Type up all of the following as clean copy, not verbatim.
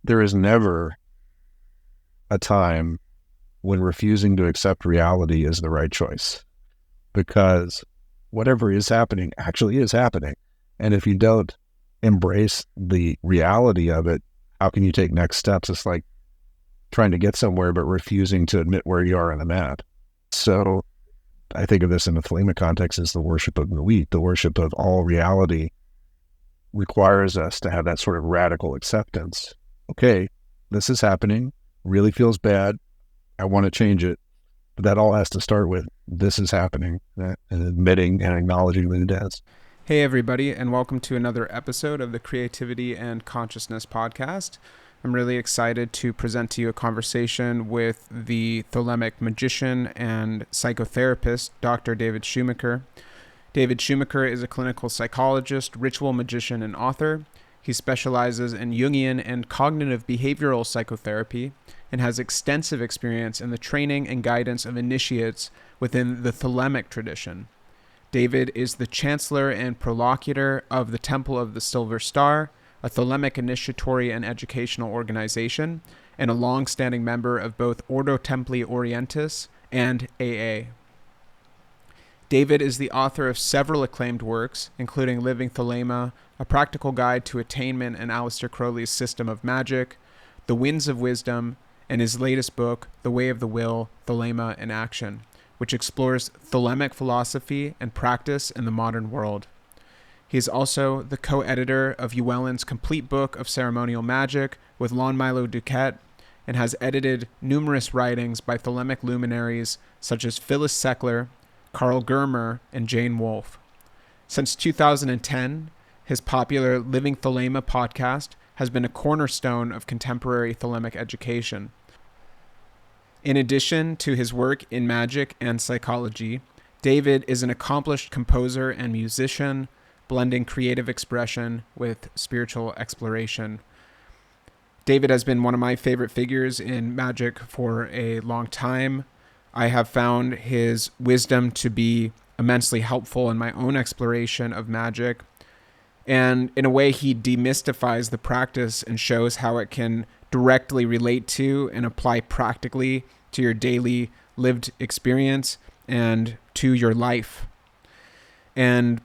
There is never a time when refusing to accept reality is the right choice, because whatever is happening actually is happening. And if you don't embrace the reality of it, how can you take next steps? It's like trying to get somewhere but refusing to admit where you are on the map. So I think of this in the Thelema context as the worship of the wheat. The worship of all reality requires us to have that sort of radical acceptance. Okay, this is happening, really feels bad, I want to change it. But that all has to start with this is happening, and admitting and acknowledging that it is. Hey, everybody, and welcome to another episode of the Creativity and Consciousness podcast. I'm really excited to present to you a conversation with the Thelemic magician and psychotherapist, Dr. David Shoemaker. David Shoemaker is a clinical psychologist, ritual magician, and author. He specializes in Jungian and cognitive behavioral psychotherapy and has extensive experience in the training and guidance of initiates within the Thelemic tradition. David is the chancellor and prolocutor of the Temple of the Silver Star, a Thelemic initiatory and educational organization, and a long-standing member of both Ordo Templi Orientis and AA. David is the author of several acclaimed works, including Living Thelema, A Practical Guide to Attainment and Aleister Crowley's System of Magic, The Winds of Wisdom, and his latest book, The Way of the Will, Thelema in Action, which explores Thelemic philosophy and practice in the modern world. He is also the co-editor of Llewellyn's complete book of ceremonial magic with Lon Milo Duquette, and has edited numerous writings by Thelemic luminaries such as Phyllis Seckler, Carl Germer, and Jane Wolfe. Since 2010, his popular Living Thelema podcast has been a cornerstone of contemporary Thelemic education. In addition to his work in magic and psychology, David is an accomplished composer and musician, blending creative expression with spiritual exploration. David has been one of my favorite figures in magic for a long time. I have found his wisdom to be immensely helpful in my own exploration of magic. And in a way, he demystifies the practice and shows how it can directly relate to and apply practically to your daily lived experience and to your life. And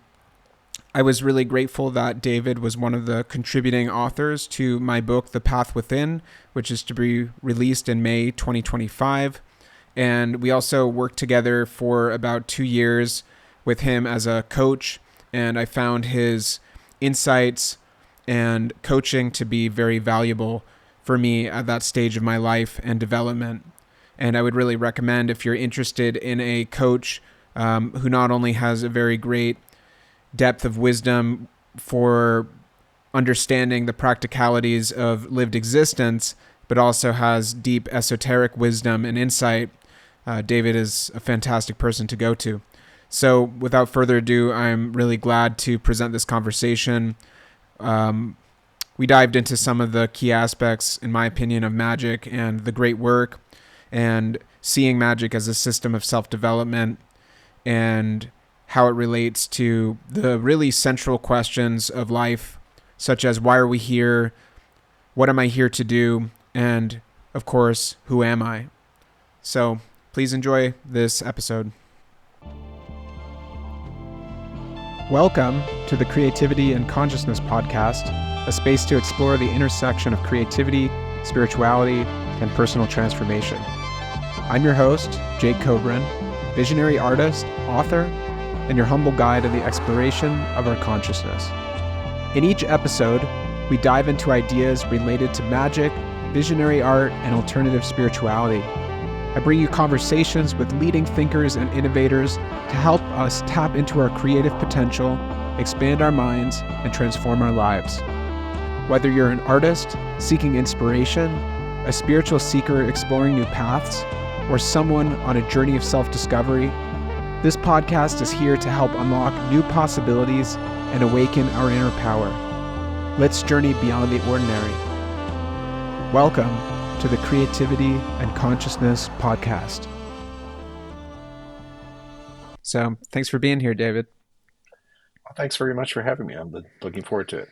I was really grateful that David was one of the contributing authors to my book, The Path Within, which is to be released in May 2025. And we also worked together for about 2 years with him as a coach, and I found his insights and coaching to be very valuable for me at that stage of my life and development. And I would really recommend, if you're interested in a coach who not only has a very great depth of wisdom for understanding the practicalities of lived existence, but also has deep esoteric wisdom and insight, David is a fantastic person to go to. So without further ado, I'm really glad to present this conversation. We dived into some of the key aspects, in my opinion, of magic and the great work, and seeing magic as a system of self-development, and how it relates to the really central questions of life, such as why are we here, what am I here to do, and, of course, who am I? So please enjoy this episode. Welcome to the Creativity and Consciousness podcast, a space to explore the intersection of creativity, spirituality, and personal transformation. I'm your host, Jake Cobran, visionary artist, author, and your humble guide in the exploration of our consciousness. In each episode, we dive into ideas related to magic, visionary art, and alternative spirituality. I bring you conversations with leading thinkers and innovators to help us tap into our creative potential, expand our minds, and transform our lives. Whether you're an artist seeking inspiration, a spiritual seeker exploring new paths, or someone on a journey of self-discovery, this podcast is here to help unlock new possibilities and awaken our inner power. Let's journey beyond the ordinary. Welcome to the Creativity and Consciousness podcast. So, thanks for being here, David. Well, thanks very much for having me. I'm looking forward to it.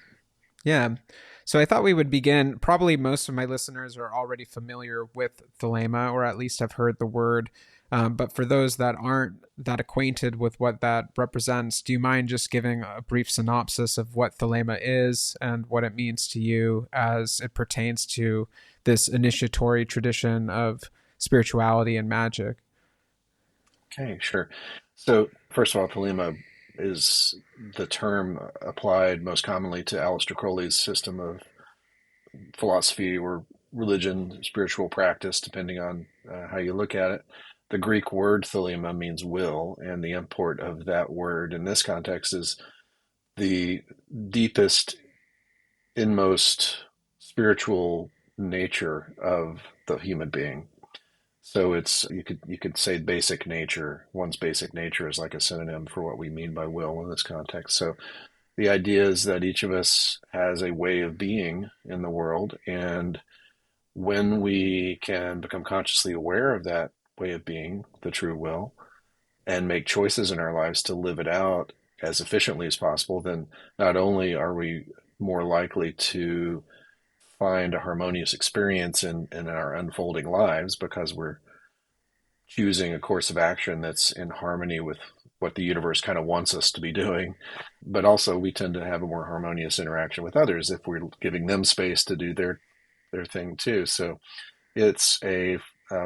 Yeah. So I thought we would begin. Probably most of my listeners are already familiar with Thelema, or at least have heard the word. But for those that aren't that acquainted with what that represents, do you mind just giving a brief synopsis of what Thelema is and what it means to you as it pertains to this initiatory tradition of spirituality and magic? Okay, sure. So, first of all, Thelema is the term applied most commonly to Aleister Crowley's system of philosophy or religion, spiritual practice, depending on how you look at it. The Greek word thelema means will, and the import of that word in this context is the deepest, inmost spiritual nature of the human being. So it's you could say basic nature. One's basic nature is like a synonym for what we mean by will in this context. So the idea is that each of us has a way of being in the world, and when we can become consciously aware of that way of being, the true will, and make choices in our lives to live it out as efficiently as possible, then not only are we more likely to find a harmonious experience in our unfolding lives because we're choosing a course of action that's in harmony with what the universe kind of wants us to be doing. But also, we tend to have a more harmonious interaction with others if we're giving them space to do their thing too. So it's a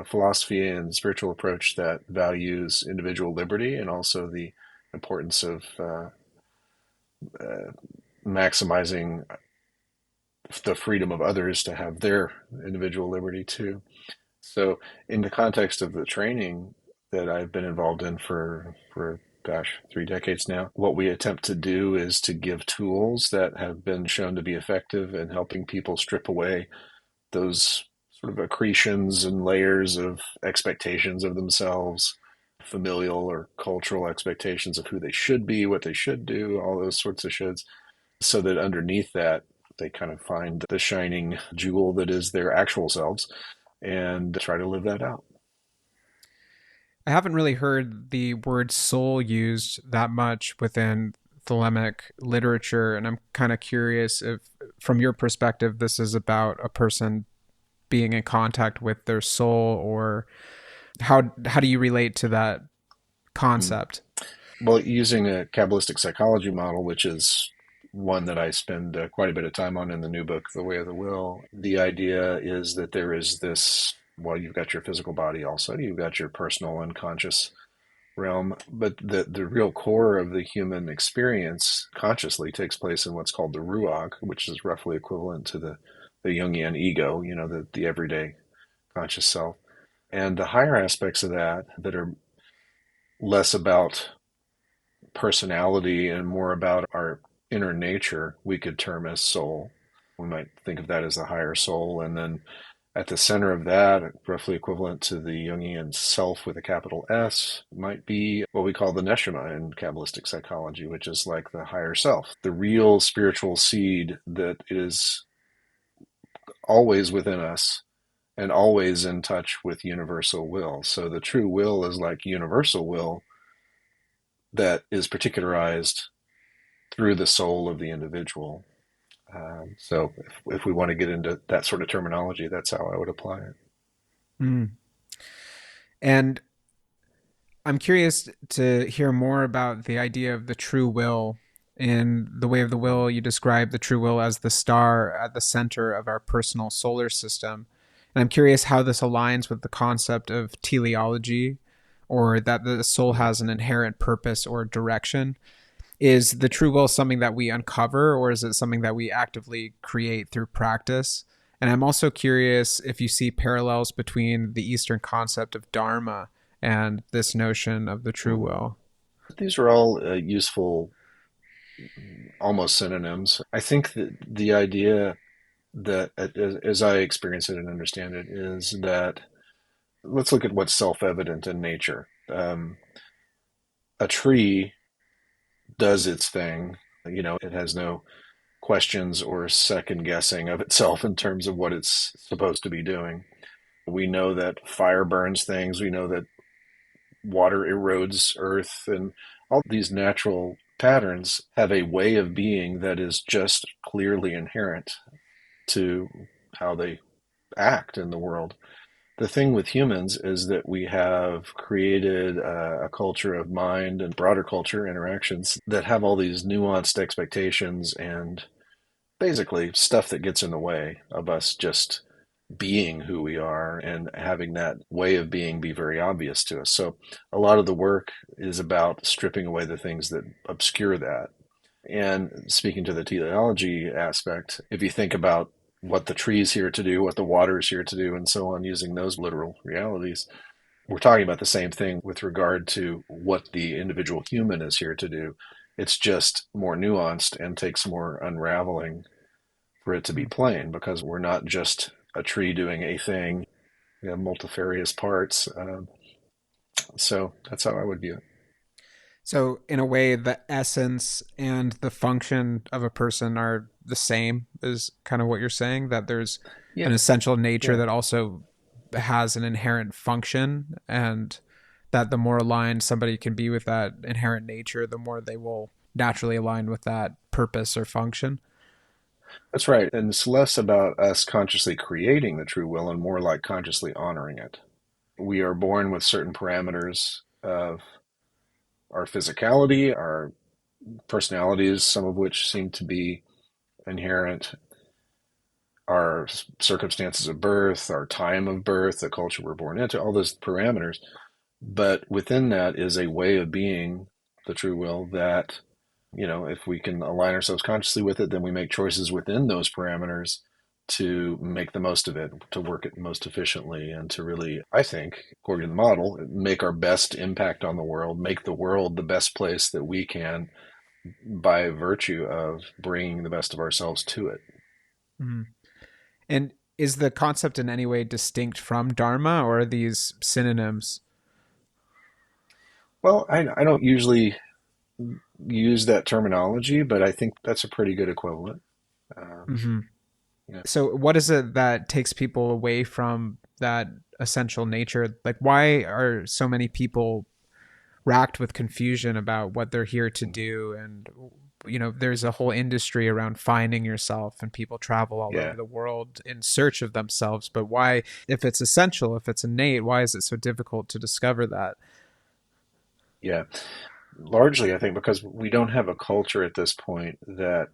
philosophy and spiritual approach that values individual liberty and also the importance of uh, maximizing the freedom of others to have their individual liberty too. So, in the context of the training that I've been involved in for gosh, 3 decades now, what we attempt to do is to give tools that have been shown to be effective in helping people strip away those sort of accretions and layers of expectations of themselves, familial or cultural expectations of who they should be, what they should do, all those sorts of shoulds, so that underneath that, they kind of find the shining jewel that is their actual selves and try to live that out. I haven't really heard the word soul used that much within Thelemic literature, and I'm kind of curious if, from your perspective, this is about a person being in contact with their soul, or how do you relate to that Mm. concept? Well, using a Kabbalistic psychology model, which is one that I spend quite a bit of time on in the new book, The Way of the Will, the idea is that there is this, well, you've got your physical body also, you've got your personal unconscious realm, but the real core of the human experience consciously takes place in what's called the ruach, which is roughly equivalent to the Jungian ego, the everyday conscious self. And the higher aspects of that are less about personality and more about our inner nature, we could term as soul. We might think of that as the higher soul. And then at the center of that, roughly equivalent to the Jungian self with a capital S, might be what we call the neshama in Kabbalistic psychology, which is like the higher self, the real spiritual seed that is always within us and always in touch with universal will. So the true will is like universal will that is particularized through the soul of the individual. So if we want to get into that sort of terminology, that's how I would apply it. Mm. And I'm curious to hear more about the idea of the true will. In The Way of the Will, you describe the true will as the star at the center of our personal solar system. And I'm curious how this aligns with the concept of teleology, or that the soul has an inherent purpose or direction. Is the true will something that we uncover, or is it something that we actively create through practice? And I'm also curious if you see parallels between the Eastern concept of Dharma and this notion of the true will. These are all useful, almost synonyms. I think that the idea that, as I experience it and understand it, is that let's look at what's self-evident in nature. A tree does its thing. It has no questions or second guessing of itself in terms of what it's supposed to be doing. We know that fire burns things. We know that water erodes earth, and all these natural patterns have a way of being that is just clearly inherent. to how they act in the world. The thing with humans is that we have created a culture of mind and broader culture interactions that have all these nuanced expectations and basically stuff that gets in the way of us just being who we are and having that way of being be very obvious to us. So a lot of the work is about stripping away the things that obscure that. And speaking to the teleology aspect, if you think about what the tree's here to do, what the water is here to do, and so on, using those literal realities, we're talking about the same thing with regard to what the individual human is here to do. It's just more nuanced and takes more unraveling for it to be plain, because we're not just a tree doing a thing. We have multifarious parts. So that's how I would view it. So in a way, the essence and the function of a person are the same, is kind of what you're saying, that there's an Yeah, essential nature yeah. that also has an inherent function, and that the more aligned somebody can be with that inherent nature, the more they will naturally align with that purpose or function. That's right. And it's less about us consciously creating the true will and more like consciously honoring it. We are born with certain parameters of our physicality, our personalities, some of which seem to be inherent, our circumstances of birth, our time of birth, the culture we're born into, all those parameters. But within that is a way of being the true will that, if we can align ourselves consciously with it, then we make choices within those parameters to make the most of it, to work it most efficiently, and to really, I think, according to the model, make our best impact on the world, make the world the best place that we can by virtue of bringing the best of ourselves to it. Mhm. And is the concept in any way distinct from Dharma, or are these synonyms? Well, I don't usually use that terminology, but I think that's a pretty good equivalent. Um, Hmm. yeah. So what is it that takes people away from that essential nature? Like, why are so many people racked with confusion about what they're here to do? And there's a whole industry around finding yourself, and people travel all over Yeah. the world in search of themselves. But why, if it's essential, if it's innate, why is it so difficult to discover that? Yeah. Largely, I think, because we don't have a culture at this point that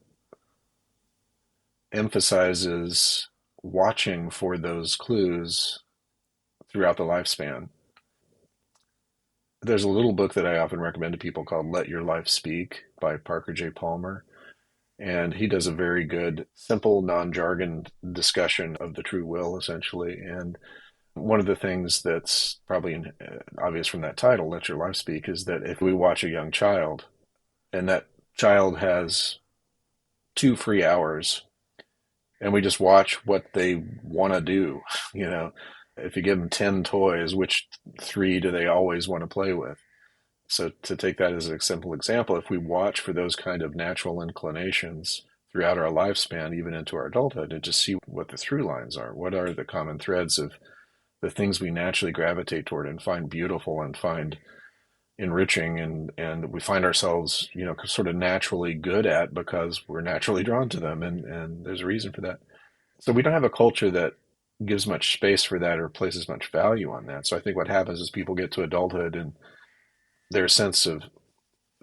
emphasizes watching for those clues throughout the lifespan. There's a little book that I often recommend to people called Let Your Life Speak by Parker J. Palmer. And he does a very good, simple, non jargon discussion of the true will, essentially. And one of the things that's probably obvious from that title, Let Your Life Speak, is that if we watch a young child and that child has 2 free hours and we just watch what they want to do, you know, if you give them 10 toys, which three do they always want to play with? So, to take that as a simple example, if we watch for those kind of natural inclinations throughout our lifespan, even into our adulthood, and just see what the through lines are, what are the common threads of the things we naturally gravitate toward and find beautiful and find enriching, and we find ourselves, sort of naturally good at because we're naturally drawn to them, and there's a reason for that. So we don't have a culture that gives much space for that or places much value on that. So I think what happens is people get to adulthood and their sense of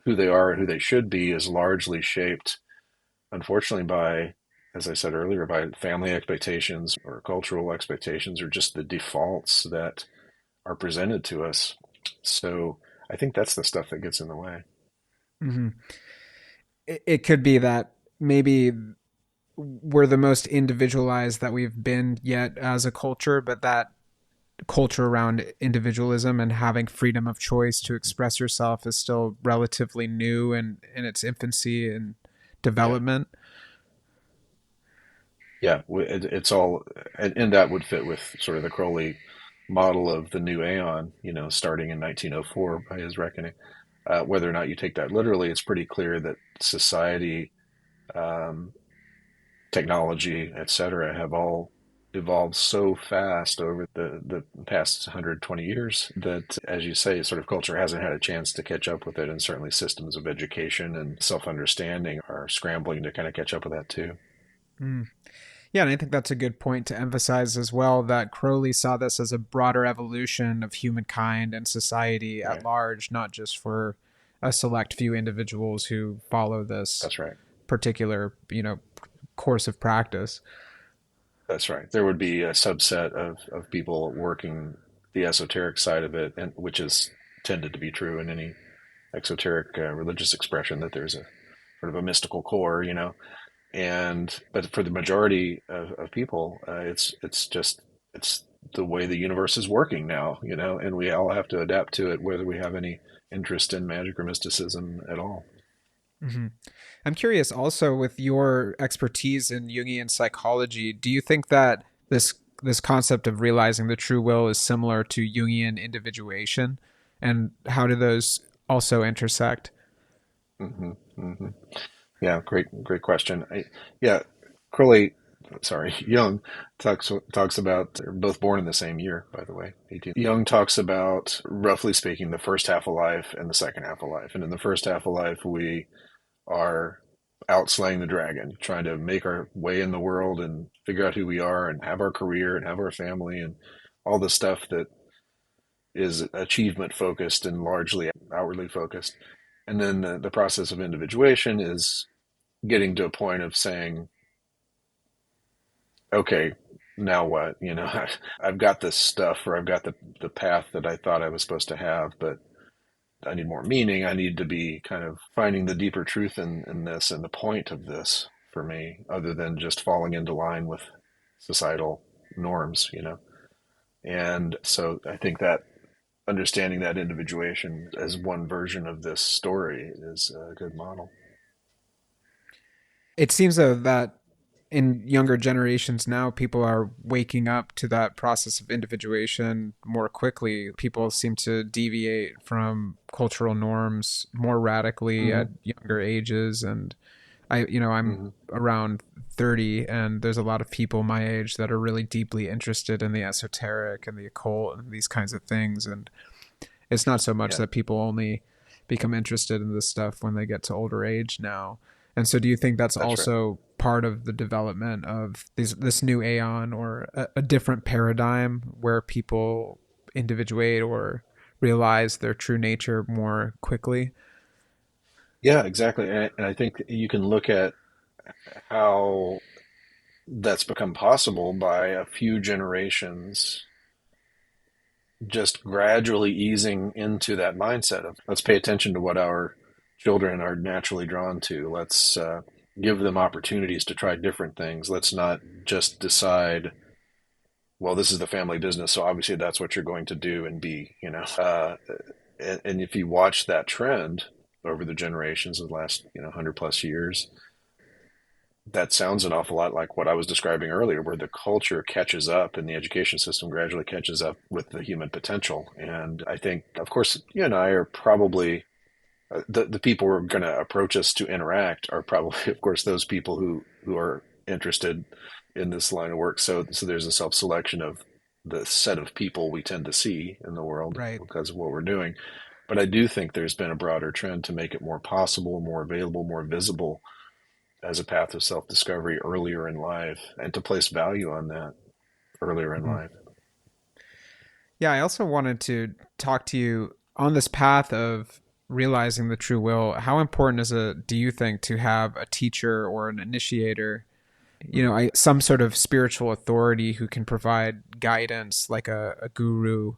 who they are and who they should be is largely shaped, unfortunately, by, as I said earlier, by family expectations or cultural expectations or just the defaults that are presented to us. So I think that's the stuff that gets in the way. Hmm. It could be that maybe we're the most individualized that we've been yet as a culture, but that culture around individualism and having freedom of choice to express yourself is still relatively new and in its infancy and Yeah. development. Yeah. It's all, and that would fit with sort of the Crowley model of the new aeon, starting in 1904 by his reckoning. Whether or not you take that literally, it's pretty clear that society, um, technology, etc., have all evolved so fast over the past 120 years that, as you say, sort of culture hasn't had a chance to catch up with it. And certainly systems of education and self understanding are scrambling to kind of catch up with that too. Mm. Yeah, and I think that's a good point to emphasize as well, that Crowley saw this as a broader evolution of humankind and society at Right. large, not just for a select few individuals who follow this That's right. particular, course of practice. That's right. There would be a subset of people working the esoteric side of it, and which is tended to be true in any exoteric religious expression, that there's a sort of a mystical core, and but for the majority of people, it's just it's the way the universe is working now, and we all have to adapt to it, whether we have any interest in magic or mysticism at all. Hmm. I'm curious also, with your expertise in Jungian psychology, do you think that this concept of realizing the true will is similar to Jungian individuation? And how do those also intersect? Hmm. Hmm. Yeah, great question. Yeah, Crowley, sorry, Jung talks about, they're both born in the same year, by the way, 18. Jung talks about, roughly speaking, the first half of life and the second half of life. And in the first half of life, we are out slaying the dragon, trying to make our way in the world and figure out who we are and have our career and have our family and all the stuff that is achievement focused and largely outwardly focused. And then the process of individuation is getting to a point of saying, okay, now what? I've got this stuff, or I've got the path that I thought I was supposed to have, but I need more meaning. I need to be kind of finding the deeper truth in this and the point of this for me, other than just falling into line with societal norms. And so I think that understanding that individuation as one version of this story is a good model. It seems though that in younger generations now, people are waking up to that process of individuation more quickly. People seem to deviate from cultural norms more radically Mm-hmm. at younger ages. And I'm Mm-hmm. around 30, and there's a lot of people my age that are really deeply interested in the esoteric and the occult and these kinds of things. And it's not so much Yeah, that people only become interested in this stuff when they get to older age now. And so, do you think that's that's right. also part of the development of this new aeon, or a different paradigm where people individuate or realize their true nature more quickly? Yeah, exactly. And I think you can look at how that's become possible by a few generations just gradually easing into that mindset of, let's pay attention to what our children are naturally drawn to. Let's give them opportunities to try different things. Let's not just decide, well, this is the family business, so obviously that's what you're going to do and be. And if you watch that trend over the generations of the last 100 plus years, that sounds an awful lot like what I was describing earlier, where the culture catches up and the education system gradually catches up with the human potential. And I think, of course, you and I are probably the people who are going to approach us to interact are probably, of course, those people who are interested in this line of work. So there's a self selection of the set of people we tend to see in the world Right. because of what we're doing. But I do think there's been a broader trend to make it more possible, more available, more visible as a path of self discovery earlier in life, and to place value on that earlier in Mm-hmm. life. Yeah, I also wanted to talk to you on this path of realizing the true will. How important is it, do you think, to have a teacher or an initiator, some sort of spiritual authority who can provide guidance, like a guru,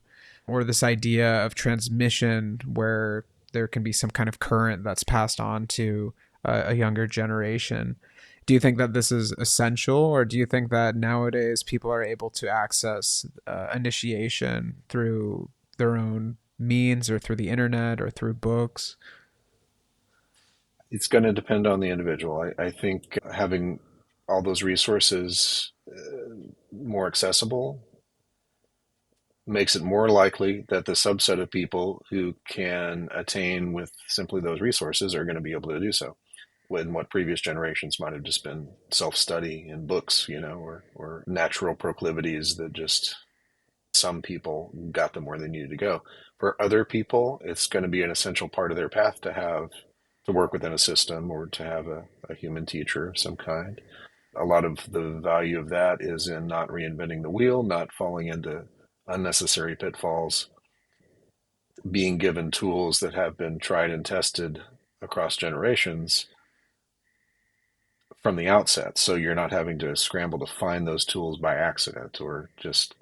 or this idea of transmission where there can be some kind of current that's passed on to a younger generation? Do you think that this is essential, or do you think that nowadays people are able to access initiation through their own means, or through the internet, or through books? It's going to depend on the individual. I think having all those resources more accessible makes it more likely that the subset of people who can attain with simply those resources are going to be able to do so. When what previous generations might have just been self-study in books, or natural proclivities that just some people got them where they needed to go. For other people, it's going to be an essential part of their path to work within a system or to have a human teacher of some kind. A lot of the value of that is in not reinventing the wheel, not falling into unnecessary pitfalls, being given tools that have been tried and tested across generations from the outset. So you're not having to scramble to find those tools by accident or just,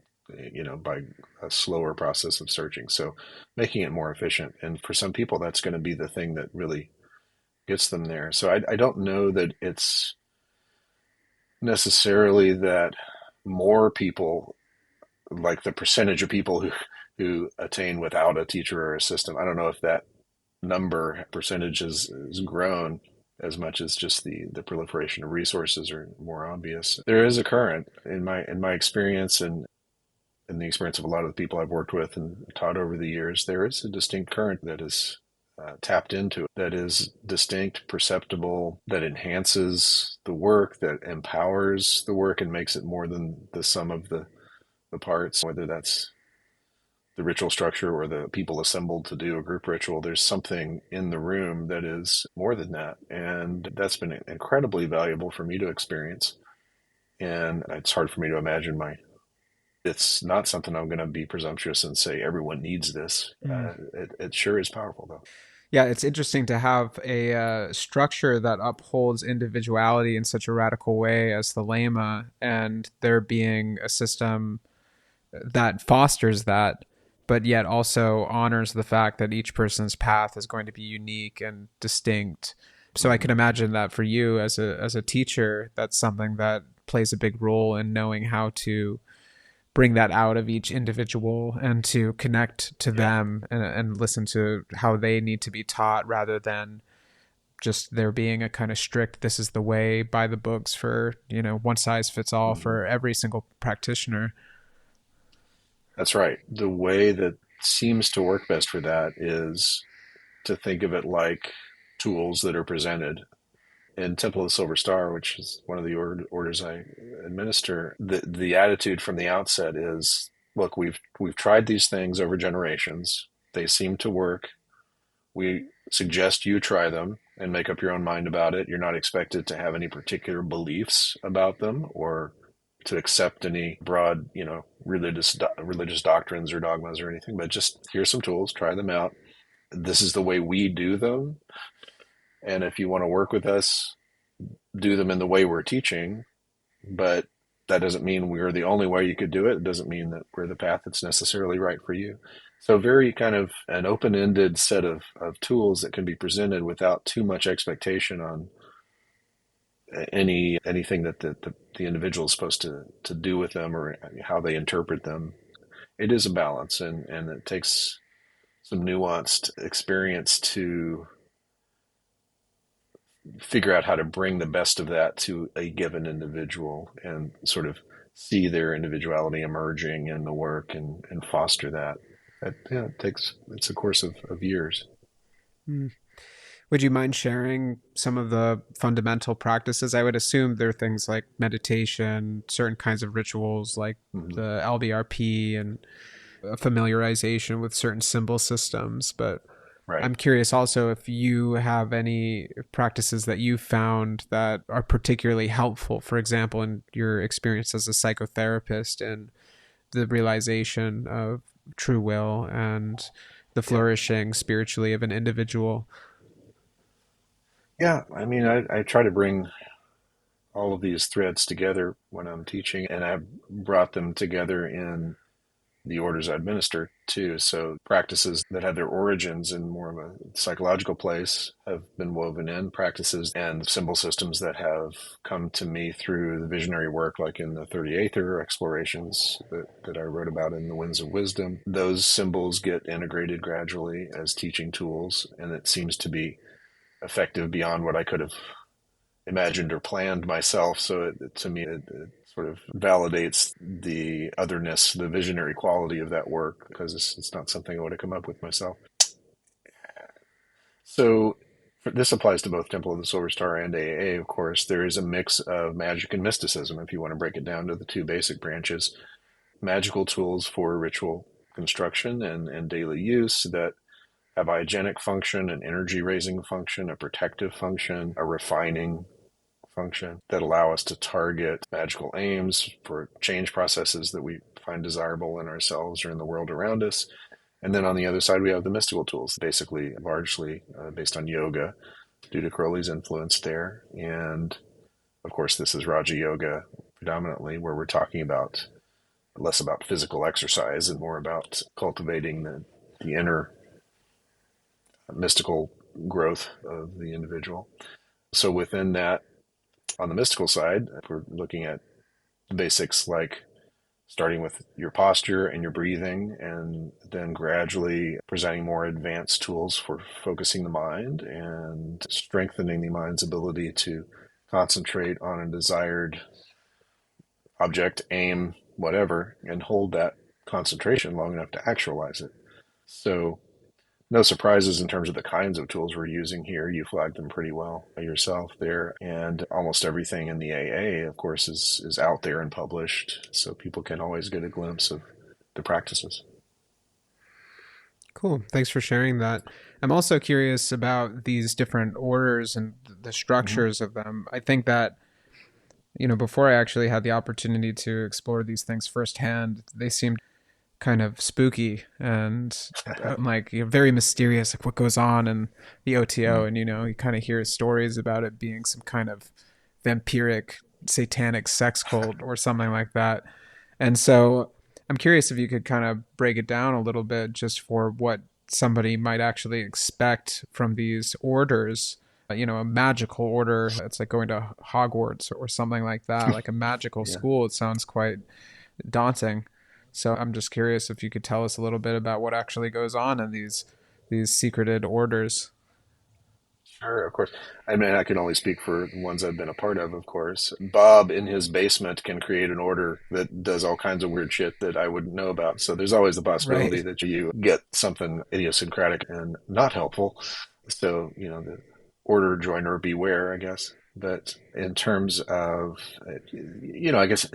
by a slower process of searching. So making it more efficient. And for some people, that's going to be the thing that really gets them there. So I don't know that it's necessarily that more people, like the percentage of people who attain without a teacher or a system. I don't know if that number percentage has grown as much as just the proliferation of resources are more obvious. There is a current in my experience and in the experience of a lot of the people I've worked with and taught over the years. There is a distinct current that is tapped into, that is distinct, perceptible, that enhances the work, that empowers the work and makes it more than the sum of the parts, whether that's the ritual structure or the people assembled to do a group ritual. There's something in the room that is more than that. And that's been incredibly valuable for me to experience. And it's hard for me to imagine it's not something I'm going to be presumptuous and say everyone needs this. It sure is powerful though. Yeah, it's interesting to have a structure that upholds individuality in such a radical way as Thelema, and there being a system that fosters that, but yet also honors the fact that each person's path is going to be unique and distinct. So I can imagine that for you as a teacher, that's something that plays a big role in knowing how to bring that out of each individual and to connect to them and listen to how they need to be taught, rather than just there being a kind of strict, this is the way by the books for, one size fits all for every single practitioner. That's right. The way that seems to work best for that is to think of it like tools that are presented. In Temple of the Silver Star, which is one of the orders I administer, the attitude from the outset is, look, we've tried these things over generations. They seem to work. We suggest you try them and make up your own mind about it. You're not expected to have any particular beliefs about them or to accept any broad, religious doctrines or dogmas or anything, but just here's some tools, try them out. This is the way we do them. And if you want to work with us, do them in the way we're teaching, but that doesn't mean we're the only way you could do it. It doesn't mean that we're the path that's necessarily right for you. So very kind of an open-ended set of tools that can be presented without too much expectation on anything that the individual is supposed to do with them or how they interpret them. It is a balance, and it takes some nuanced experience to figure out how to bring the best of that to a given individual and sort of see their individuality emerging in the work and foster that. It's a course of years. Would you mind sharing some of the fundamental practices? I would assume there are things like meditation, certain kinds of rituals like the LBRP, and familiarization with certain symbol systems, but Right. I'm curious also if you have any practices that you found that are particularly helpful, for example, in your experience as a psychotherapist and the realization of true will and the flourishing spiritually of an individual. Yeah, I mean, I try to bring all of these threads together when I'm teaching, and I've brought them together in the orders I administer too. So practices that have their origins in more of a psychological place have been woven in, practices and symbol systems that have come to me through the visionary work, like in the 38th Aether explorations that I wrote about in the Winds of Wisdom. Those symbols get integrated gradually as teaching tools, and it seems to be effective beyond what I could have imagined or planned myself. So to me, it sort of validates the otherness, the visionary quality of that work, because it's not something I would have come up with myself. So this applies to both Temple of the Silver Star and AA, of course. There is a mix of magic and mysticism, if you want to break it down to the two basic branches. Magical tools for ritual construction and daily use that have a hygienic function, an energy raising function, a protective function, a refining function that allow us to target magical aims for change processes that we find desirable in ourselves or in the world around us. And then on the other side, we have the mystical tools, basically largely based on yoga due to Crowley's influence there. And of course, this is Raja Yoga predominantly, where we're talking about less about physical exercise and more about cultivating the inner mystical growth of the individual. So within that, on the mystical side, if we're looking at the basics like starting with your posture and your breathing, and then gradually presenting more advanced tools for focusing the mind and strengthening the mind's ability to concentrate on a desired object, aim, whatever, and hold that concentration long enough to actualize it. So no surprises in terms of the kinds of tools we're using here. You flagged them pretty well yourself there. And almost everything in the AA, of course, is out there and published, so people can always get a glimpse of the practices. Cool. Thanks for sharing that. I'm also curious about these different orders and the Mm-hmm. structures of them. I think that, before I actually had the opportunity to explore these things firsthand, they seemed kind of spooky and like very mysterious, like what goes on in the OTO. And, you kind of hear stories about it being some kind of vampiric, satanic sex cult or something like that. And so I'm curious if you could kind of break it down a little bit just for what somebody might actually expect from these orders. A magical order, it's like going to Hogwarts or something like that, like a magical Yeah. school. It sounds quite daunting. So I'm just curious if you could tell us a little bit about what actually goes on in these secreted orders. Sure, of course. I mean, I can only speak for the ones I've been a part of course. Bob in his basement can create an order that does all kinds of weird shit that I wouldn't know about. So there's always the possibility Right. that you get something idiosyncratic and not helpful. So, the order joiner beware, I guess. But in terms of, I guess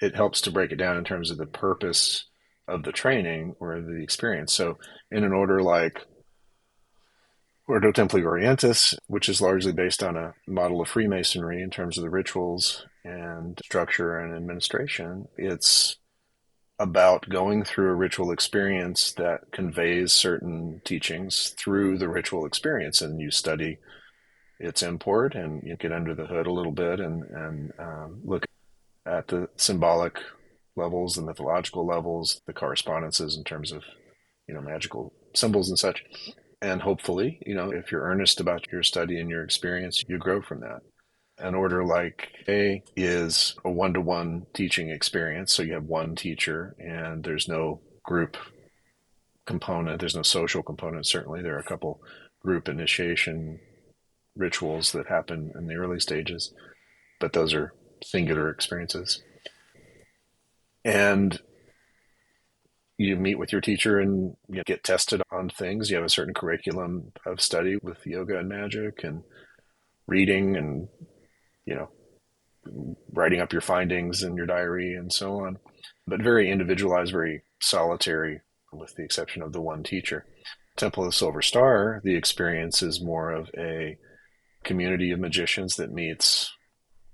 it helps to break it down in terms of the purpose of the training or the experience. So in an order like Ordo Templi Orientis, which is largely based on a model of Freemasonry in terms of the rituals and structure and administration. It's about going through a ritual experience that conveys certain teachings through the ritual experience, and you study its import and you get under the hood a little bit and look at the symbolic levels, the mythological levels, the correspondences in terms of magical symbols and such. And hopefully, if you're earnest about your study and your experience, you grow from that. An order like A is a one-to-one teaching experience. So you have one teacher and there's no group component. There's no social component. Certainly there are a couple group initiation rituals that happen in the early stages, but those are singular experiences. And you meet with your teacher and get tested on things. You have a certain curriculum of study with yoga and magic and reading and, you know, writing up your findings in your diary and so on, but very individualized, very solitary, with the exception of the one teacher. Temple of the Silver Star, the experience is more of a community of magicians that meets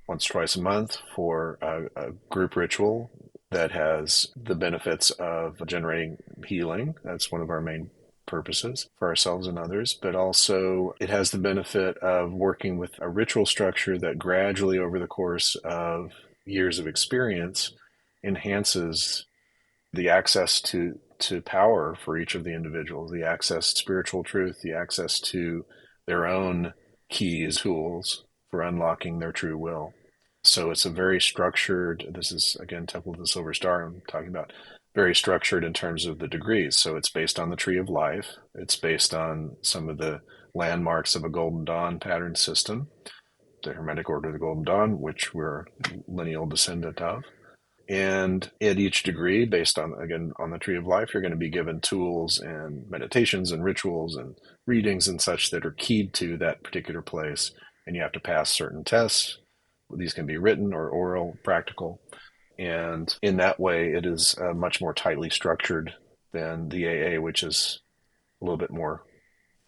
once, twice a month for a group ritual that has the benefits of generating healing. That's one of our main purposes for ourselves and others, but also it has the benefit of working with a ritual structure that gradually, over the course of years of experience, enhances the access to power for each of the individuals, the access to spiritual truth, the access to their own keys, tools for unlocking their true will. So it's a very structured, this is again Temple of the Silver Star I'm talking about, very structured in terms of the degrees. So it's based on the Tree of Life. It's based on some of the landmarks of a Golden Dawn pattern system, the Hermetic Order of the Golden Dawn, which we're a lineal descendant of. And at each degree, based on, again, on the Tree of Life, you're going to be given tools and meditations and rituals and readings and such that are keyed to that particular place. And you have to pass certain tests. These can be written or oral, practical. And in that way, it is much more tightly structured than the AA, which is a little bit more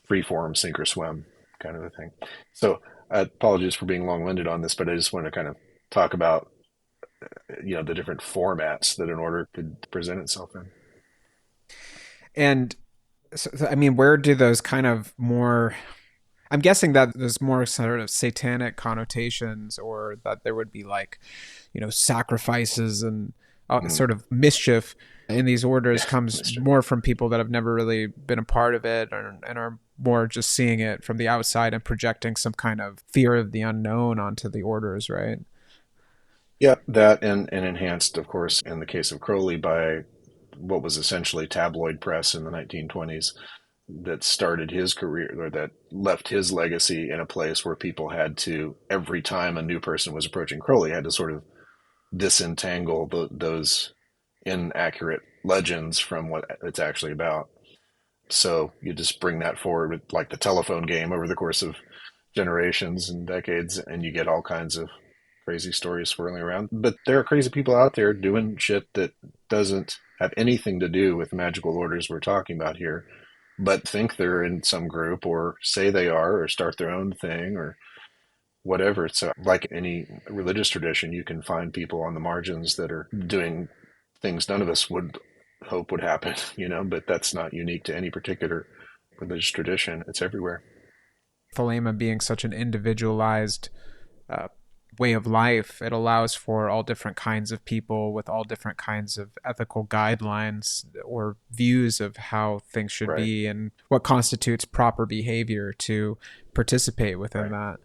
free form, sink or swim kind of a thing. So Apologies for being long-winded on this, but I just want to kind of talk about, the different formats that an order could present itself in. And I mean, where do those kind of more, I'm guessing that there's more sort of satanic connotations, or that there would be like, sacrifices and Mm. sort of mischief in these orders Yeah, comes mischief. more from people that have never really been a part of it, and are more just seeing it from the outside and projecting some kind of fear of the unknown onto the orders, right? Yeah, that and enhanced, of course, in the case of Crowley by what was essentially tabloid press in the 1920s that started his career, or that left his legacy in a place where people had to, every time a new person was approaching Crowley, had to sort of disentangle those inaccurate legends from what it's actually about. So you just bring that forward with like the telephone game over the course of generations and decades, and you get all kinds of crazy stories swirling around. But there are crazy people out there doing shit that doesn't have anything to do with magical orders we're talking about here, but think they're in some group or say they are or start their own thing or whatever. So, like any religious tradition, you can find people on the margins that are doing things none of us would hope would happen, but that's not unique to any particular religious tradition. It's everywhere. Thelema being such an individualized uh, way of life, it allows for all different kinds of people with all different kinds of ethical guidelines or views of how things should Right, be and what constitutes proper behavior to participate within right, that.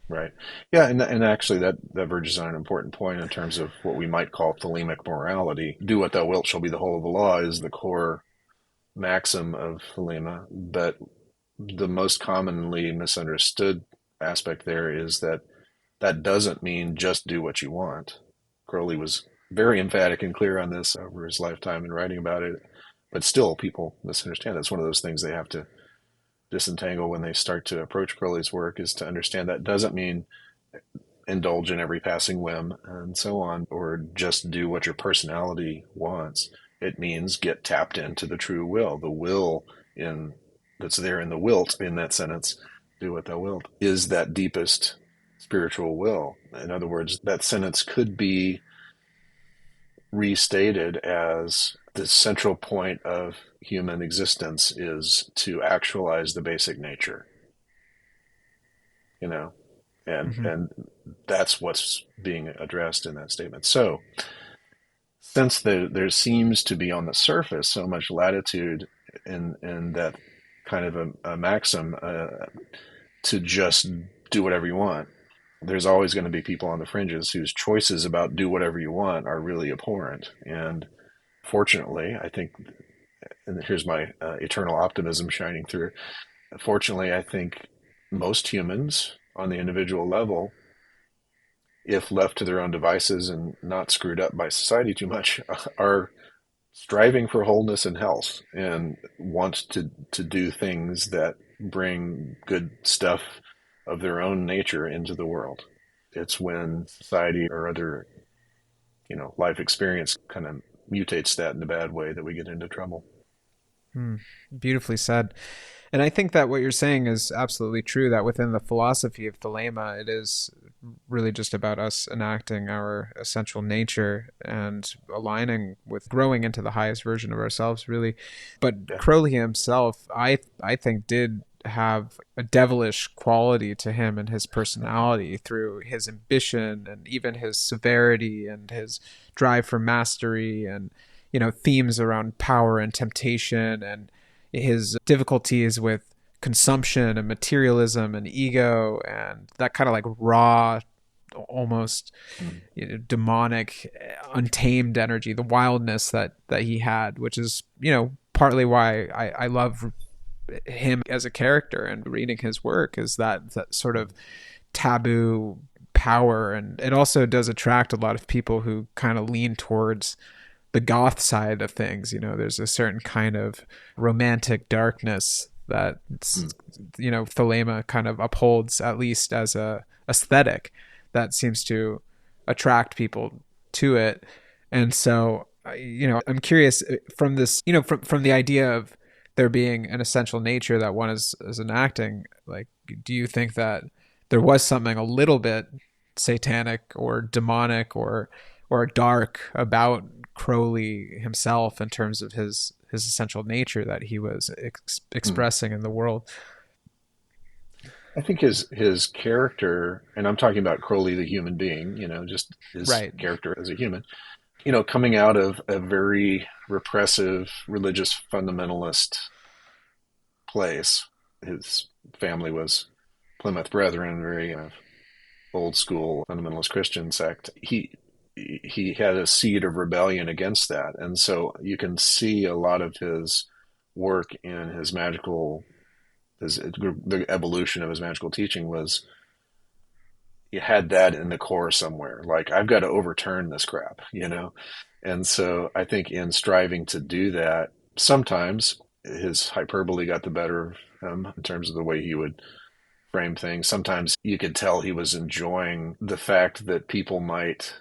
right. Yeah, and actually that verges on an important point in terms of what we might call Thelemic morality. Do what thou wilt shall be the whole of the law is the core maxim of Thelema, but the most commonly misunderstood aspect there is that that doesn't mean just do what you want. Crowley was very emphatic and clear on this over his lifetime in writing about it, but still people misunderstand. That's one of those things they have to disentangle when they start to approach Crowley's work, is to understand that doesn't mean indulge in every passing whim and so on, or just do what your personality wants. It means get tapped into the true will. The will in that's there in the wilt in that sentence, do what thou wilt, is that deepest spiritual will. In other words, that sentence could be restated as the central point of human existence is to actualize the basic nature, you know, and Mm-hmm. and that's what's being addressed in that statement. So, since there seems to be on the surface so much latitude in that kind of a maxim to just do whatever you want, there's always going to be people on the fringes whose choices about do whatever you want are really abhorrent. And fortunately, I think, and here's my eternal optimism shining through. Fortunately, I think most humans on the individual level, if left to their own devices and not screwed up by society too much, are striving for wholeness and health and want to do things that bring good stuff of their own nature into the world. It's when society or other, life experience kind of mutates that in a bad way that we get into trouble. Beautifully said. And I think that what you're saying is absolutely true, that within the philosophy of Thelema, it is really just about us enacting our essential nature and aligning with growing into the highest version of ourselves, really. But Yeah. Crowley himself, I think, did have a devilish quality to him and his personality through his ambition and even his severity and his drive for mastery and, themes around power and temptation and his difficulties with consumption and materialism and ego and that kind of like raw, almost Mm. demonic, untamed energy, the wildness that he had, which is partly why I love him as a character and reading his work, is that sort of taboo power. And it also does attract a lot of people who kind of lean towards the goth side of things. There's a certain kind of romantic darkness that Mm. Thelema kind of upholds, at least as a aesthetic that seems to attract people to it. And so I'm curious, from this, from the idea of there being an essential nature that one is enacting, like, do you think that there was something a little bit satanic or demonic or dark about Crowley himself in terms of his essential nature that he was Hmm. expressing in the world. I think his character, and I'm talking about Crowley the human being, just his Right. character as a human, coming out of a very repressive religious fundamentalist place. His family was Plymouth Brethren, very old school fundamentalist Christian sect. He had a seed of rebellion against that, and so you can see a lot of his work in his magical, the evolution of his magical teaching was you had that in the core somewhere. Like, I've got to overturn this crap. And so I think in striving to do that, sometimes his hyperbole got the better of him in terms of the way he would frame things. Sometimes you could tell he was enjoying the fact that people might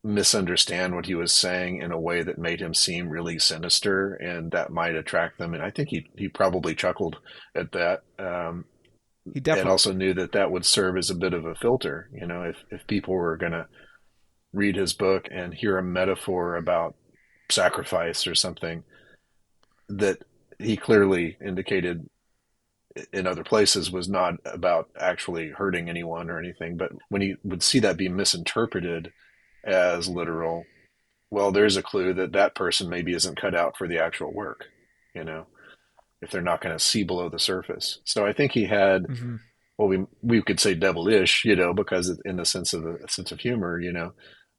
misunderstand what he was saying in a way that made him seem really sinister, and that might attract them. And I think he probably chuckled at that. He And definitely also knew that that would serve as a bit of a filter. If people were going to read his book and hear a metaphor about sacrifice or something that he clearly indicated in other places was not about actually hurting anyone or anything, but when he would see that be misinterpreted as literal, well, there's a clue that that person maybe isn't cut out for the actual work, you know, if they're not going to see below the surface. So I think he had, mm-hmm. well, we could say devilish, because in the sense of a sense of humor,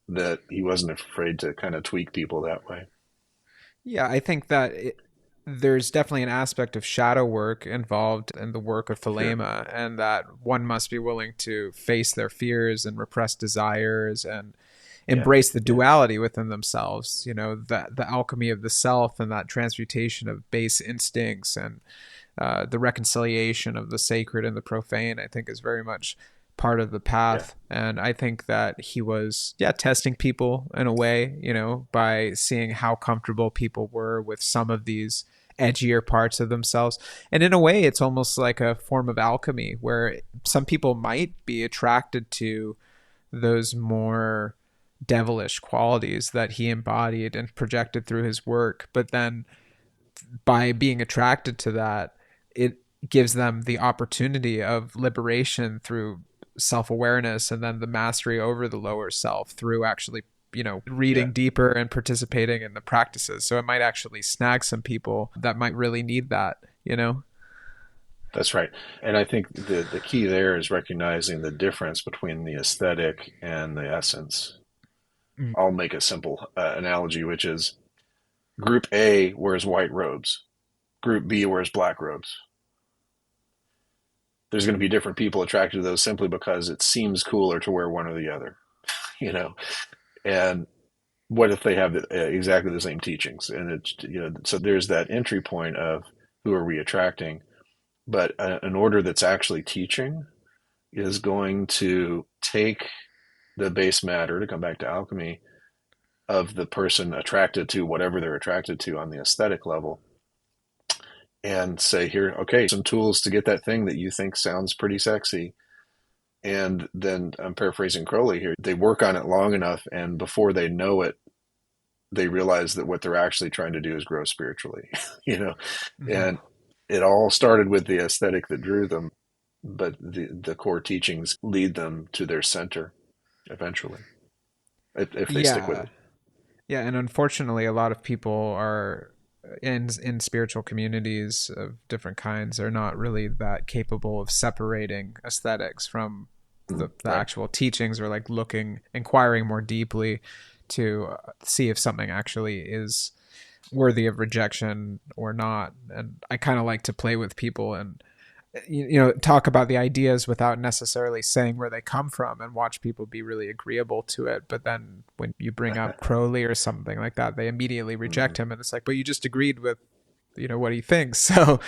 that he wasn't afraid to kind of tweak people that way. Yeah, I think that there's definitely an aspect of shadow work involved in the work of Sure. Thelema, and that one must be willing to face their fears and repress desires and Yeah. embrace the Yeah. duality within themselves. The alchemy of the self and that transmutation of base instincts and the reconciliation of the sacred and the profane, I think, is very much part of the Yeah. path. And I think that he was, yeah, testing people in a way, by seeing how comfortable people were with some of these edgier parts of themselves. And in a way, it's almost like a form of alchemy where some people might be attracted to those more devilish qualities that he embodied and projected through his work. But then by being attracted to that, it gives them the opportunity of liberation through self-awareness and then the mastery over the lower self through actually Yeah. reading deeper and participating in the practices. So it might actually snag some people that might really need that. That's right. And I think the key there is recognizing the difference between the aesthetic and the essence. Mm. I'll make a simple analogy, which is Group A wears white robes, Group B wears black robes. There's going to be different people attracted to those simply because it seems cooler to wear one or the other, you know. And what if they have exactly the same teachings? And so there's that entry point of who are we attracting? But an order that's actually teaching is going to take the base matter, to come back to alchemy, of the person attracted to whatever they're attracted to on the aesthetic level, and say, here, okay, some tools to get that thing that you think sounds pretty sexy. And then I'm paraphrasing Crowley here. They work on it long enough, and before they know it, they realize that what they're actually trying to do is grow spiritually, you know. Mm-hmm. And it all started with the aesthetic that drew them, but the core teachings lead them to their center eventually, if they stick with Yeah. it. Yeah, and unfortunately, a lot of people are in spiritual communities of different kinds are not really that capable of separating aesthetics from the Right. actual teachings, or like inquiring more deeply to see if something actually is worthy of rejection or not. And I kind of like to play with people and talk about the ideas without necessarily saying where they come from, and watch people be really agreeable to it. But then when you bring up Crowley or something like that, they immediately reject him, and it's like, but you just agreed with what he thinks. So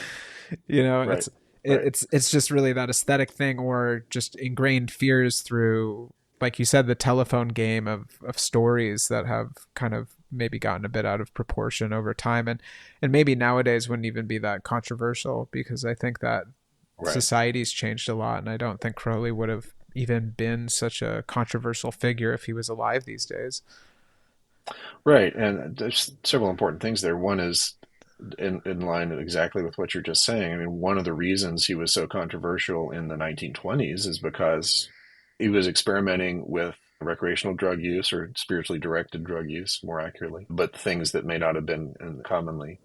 Right. it's Right. it's just really that aesthetic thing, or just ingrained fears through, like you said, the telephone game of stories that have kind of maybe gotten a bit out of proportion over time, and maybe nowadays wouldn't even be that controversial, because I think that Right. society's changed a lot, and I don't think Crowley would have even been such a controversial figure if he was alive these days. Right. And there's several important things there. One is in line exactly with what you're just saying. I mean, one of the reasons he was so controversial in the 1920s is because he was experimenting with recreational drug use, or spiritually directed drug use, more accurately, but things that may not have been commonly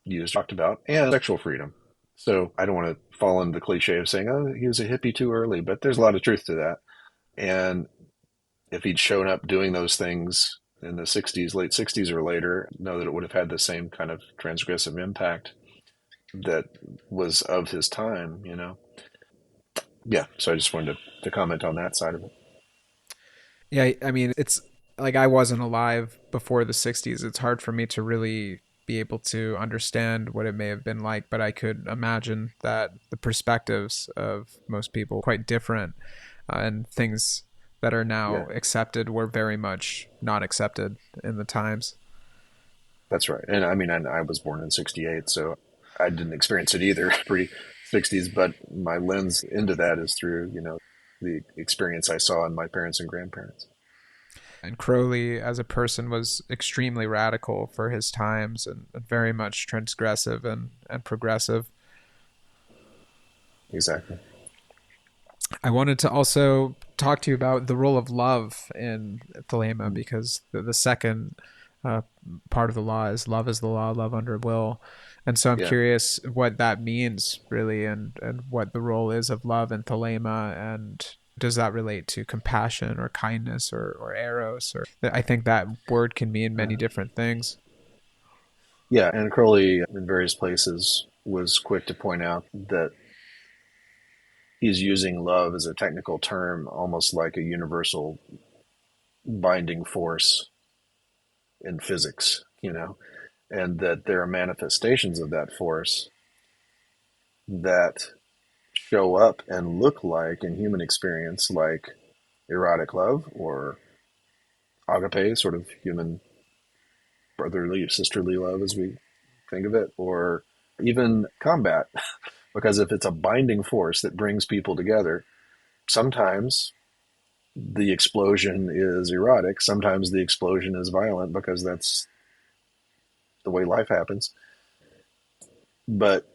used, talked about, and sexual freedom. So I don't want to fall into the cliche of saying, oh, he was a hippie too early, but there's a lot of truth to that. And if he'd shown up doing those things in the 60s, late 60s or later, know that it would have had the same kind of transgressive impact that was of his time, you know? Yeah. So I just wanted to comment on that side of it. Yeah, I mean, it's like I wasn't alive before the 60s. It's hard for me to really be able to understand what it may have been like, but I could imagine that the perspectives of most people are quite different, and things that are now Yeah, accepted were very much not accepted in the times. that's right. And I mean, I was born in 68, so I didn't experience it either pre 60s, but my lens into that is through, the experience I saw in my parents and grandparents. And Crowley, as a person, was extremely radical for his times and very much transgressive and progressive. Exactly. I wanted to also talk to you about the role of love in Thelema, because the second uh, part of the law is love is the law, love under will. And so I'm Yeah. curious what that means really, and what the role is of love in Thelema, and does that relate to compassion or kindness or eros? Or I think that word can mean many Uh-huh. different things. Yeah. And Crowley, in various places, was quick to point out that he's using love as a technical term, almost like a universal binding force in physics, and that there are manifestations of that force that show up and look like in human experience, like erotic love or agape, sort of human brotherly, sisterly love as we think of it, or even combat. Because if it's a binding force that brings people together, sometimes the explosion is erotic, sometimes the explosion is violent because that's the way life happens. But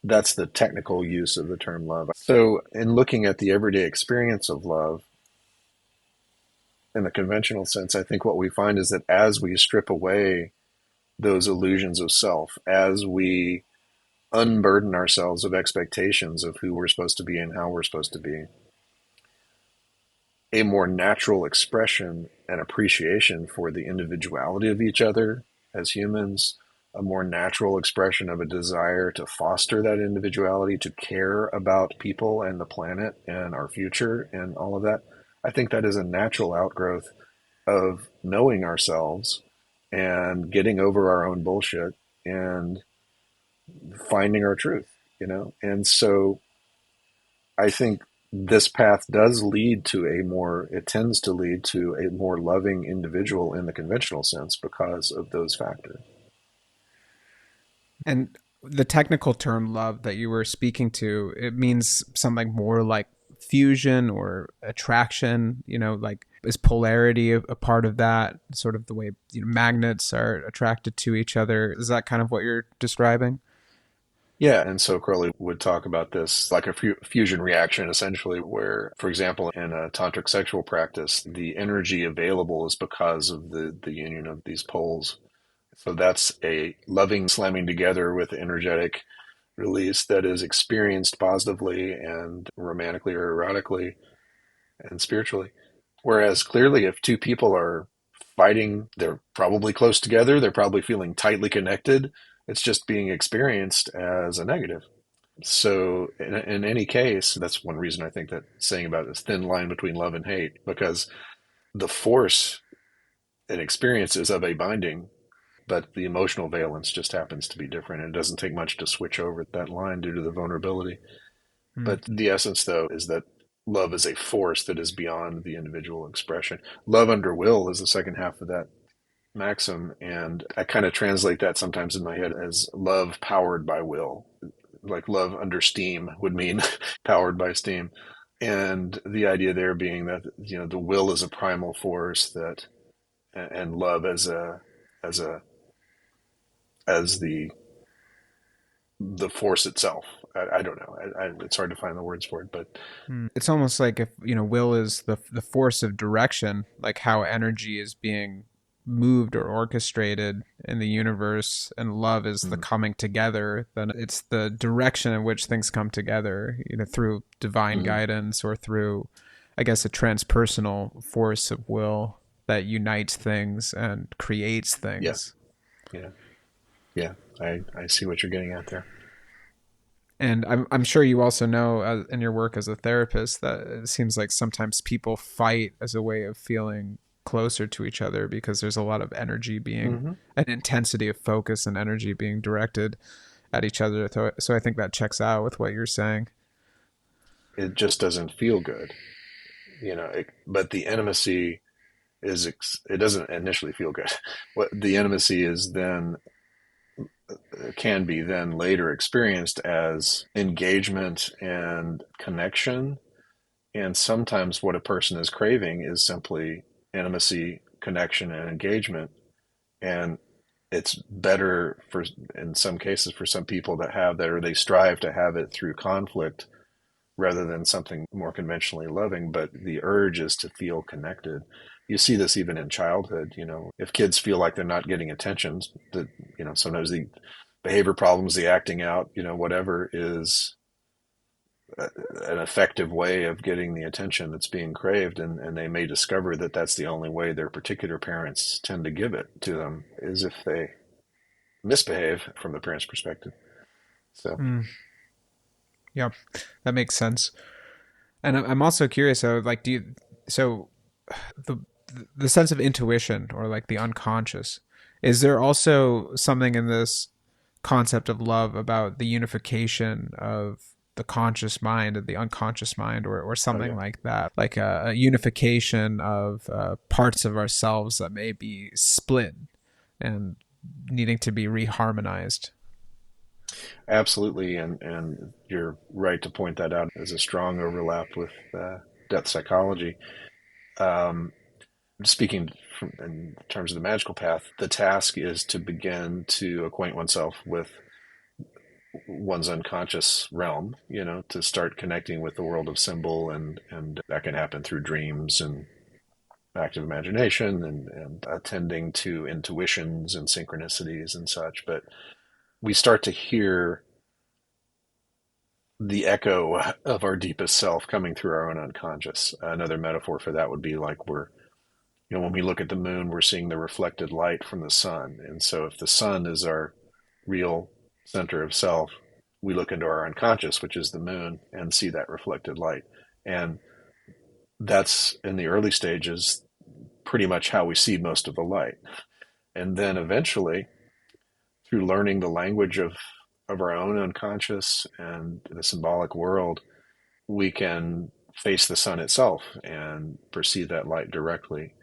that's the technical use of the term love. So, in looking at the everyday experience of love in the conventional sense, I think what we find is that as we strip away those illusions of self, as we unburden ourselves of expectations of who we're supposed to be and how we're supposed to be, a more natural expression and appreciation for the individuality of each other as humans, a more natural expression of a desire to foster that individuality, to care about people and the planet and our future and all of that. I think that is a natural outgrowth of knowing ourselves and getting over our own bullshit and finding our truth. And so I think this path does lead to it tends to lead to a more loving individual in the conventional sense because of those factors. And the technical term love that you were speaking to, it means something more like fusion or attraction, like is polarity a part of that, sort of the way magnets are attracted to each other? Is that kind of what you're describing? Yeah, and so Crowley would talk about this like a fusion reaction, essentially, where, for example, in a tantric sexual practice, the energy available is because of the union of these poles. So that's a loving slamming together with energetic release that is experienced positively and romantically or erotically and spiritually. Whereas clearly, if two people are fighting, they're probably close together, they're probably feeling tightly connected. It's just being experienced as a negative. So, in any case, that's one reason I think that saying about this thin line between love and hate, because the force and experience is of a binding, but the emotional valence just happens to be different. And it doesn't take much to switch over that line due to the vulnerability. Hmm. But the essence, though, is that love is a force that is beyond the individual expression. Love under will is the second half of that maxim. And I kind of translate that sometimes in my head as love powered by will, like love under steam would mean powered by steam. And the idea there being that, the will is a primal force that, and love as a, as the force itself. I don't know. It's hard to find the words for it, but It's almost like if, will is the force of direction, like how energy is being moved or orchestrated in the universe, and love is the coming together, then it's the direction in which things come together, through divine mm-hmm. guidance or through, I guess, a transpersonal force of will that unites things and creates Yeah, things. yeah, yeah. I see what you're getting at there. And I'm sure you also know, in your work as a therapist, that it seems like sometimes people fight as a way of feeling closer to each other because there's a lot of energy being, Mm-hmm. an intensity of focus and energy being directed at each other. So I think that checks out with what you're saying. It just doesn't feel good, but the intimacy it doesn't initially feel good. What the intimacy is then can be then later experienced as engagement and connection. And sometimes what a person is craving is simply intimacy, connection, and engagement. And it's better for, in some cases, for some people that have that, or they strive to have it through conflict rather than something more conventionally loving. But the urge is to feel connected. You see this even in childhood. If kids feel like they're not getting attention, that, sometimes the behavior problems, the acting out, whatever is an effective way of getting the attention that's being craved. And they may discover that that's the only way their particular parents tend to give it to them, is if they misbehave from the parent's perspective. So, Yep, that makes sense. And I'm also curious, so like, so the the sense of intuition or like the unconscious, is there also something in this concept of love about the unification of the conscious mind and the unconscious mind, or oh something yeah, like that, like a unification of parts of ourselves that may be split and needing to be reharmonized? absolutely. And you're right to point that out as a strong overlap with depth psychology. Um, Speaking in terms of the magical path, the task is to begin to acquaint oneself with one's unconscious realm, to start connecting with the world of symbol, and that can happen through dreams and active imagination, and attending to intuitions and synchronicities and such. But we start to hear the echo of our deepest self coming through our own unconscious. Another metaphor for that would be like when we look at the moon, we're seeing the reflected light from the sun. And so if the sun is our real center of self, we look into our unconscious, which is the moon, and see that reflected light. And that's, in the early stages, pretty much how we see most of the light. And then eventually, through learning the language of our own unconscious and the symbolic world, we can face the sun itself and perceive that light directly.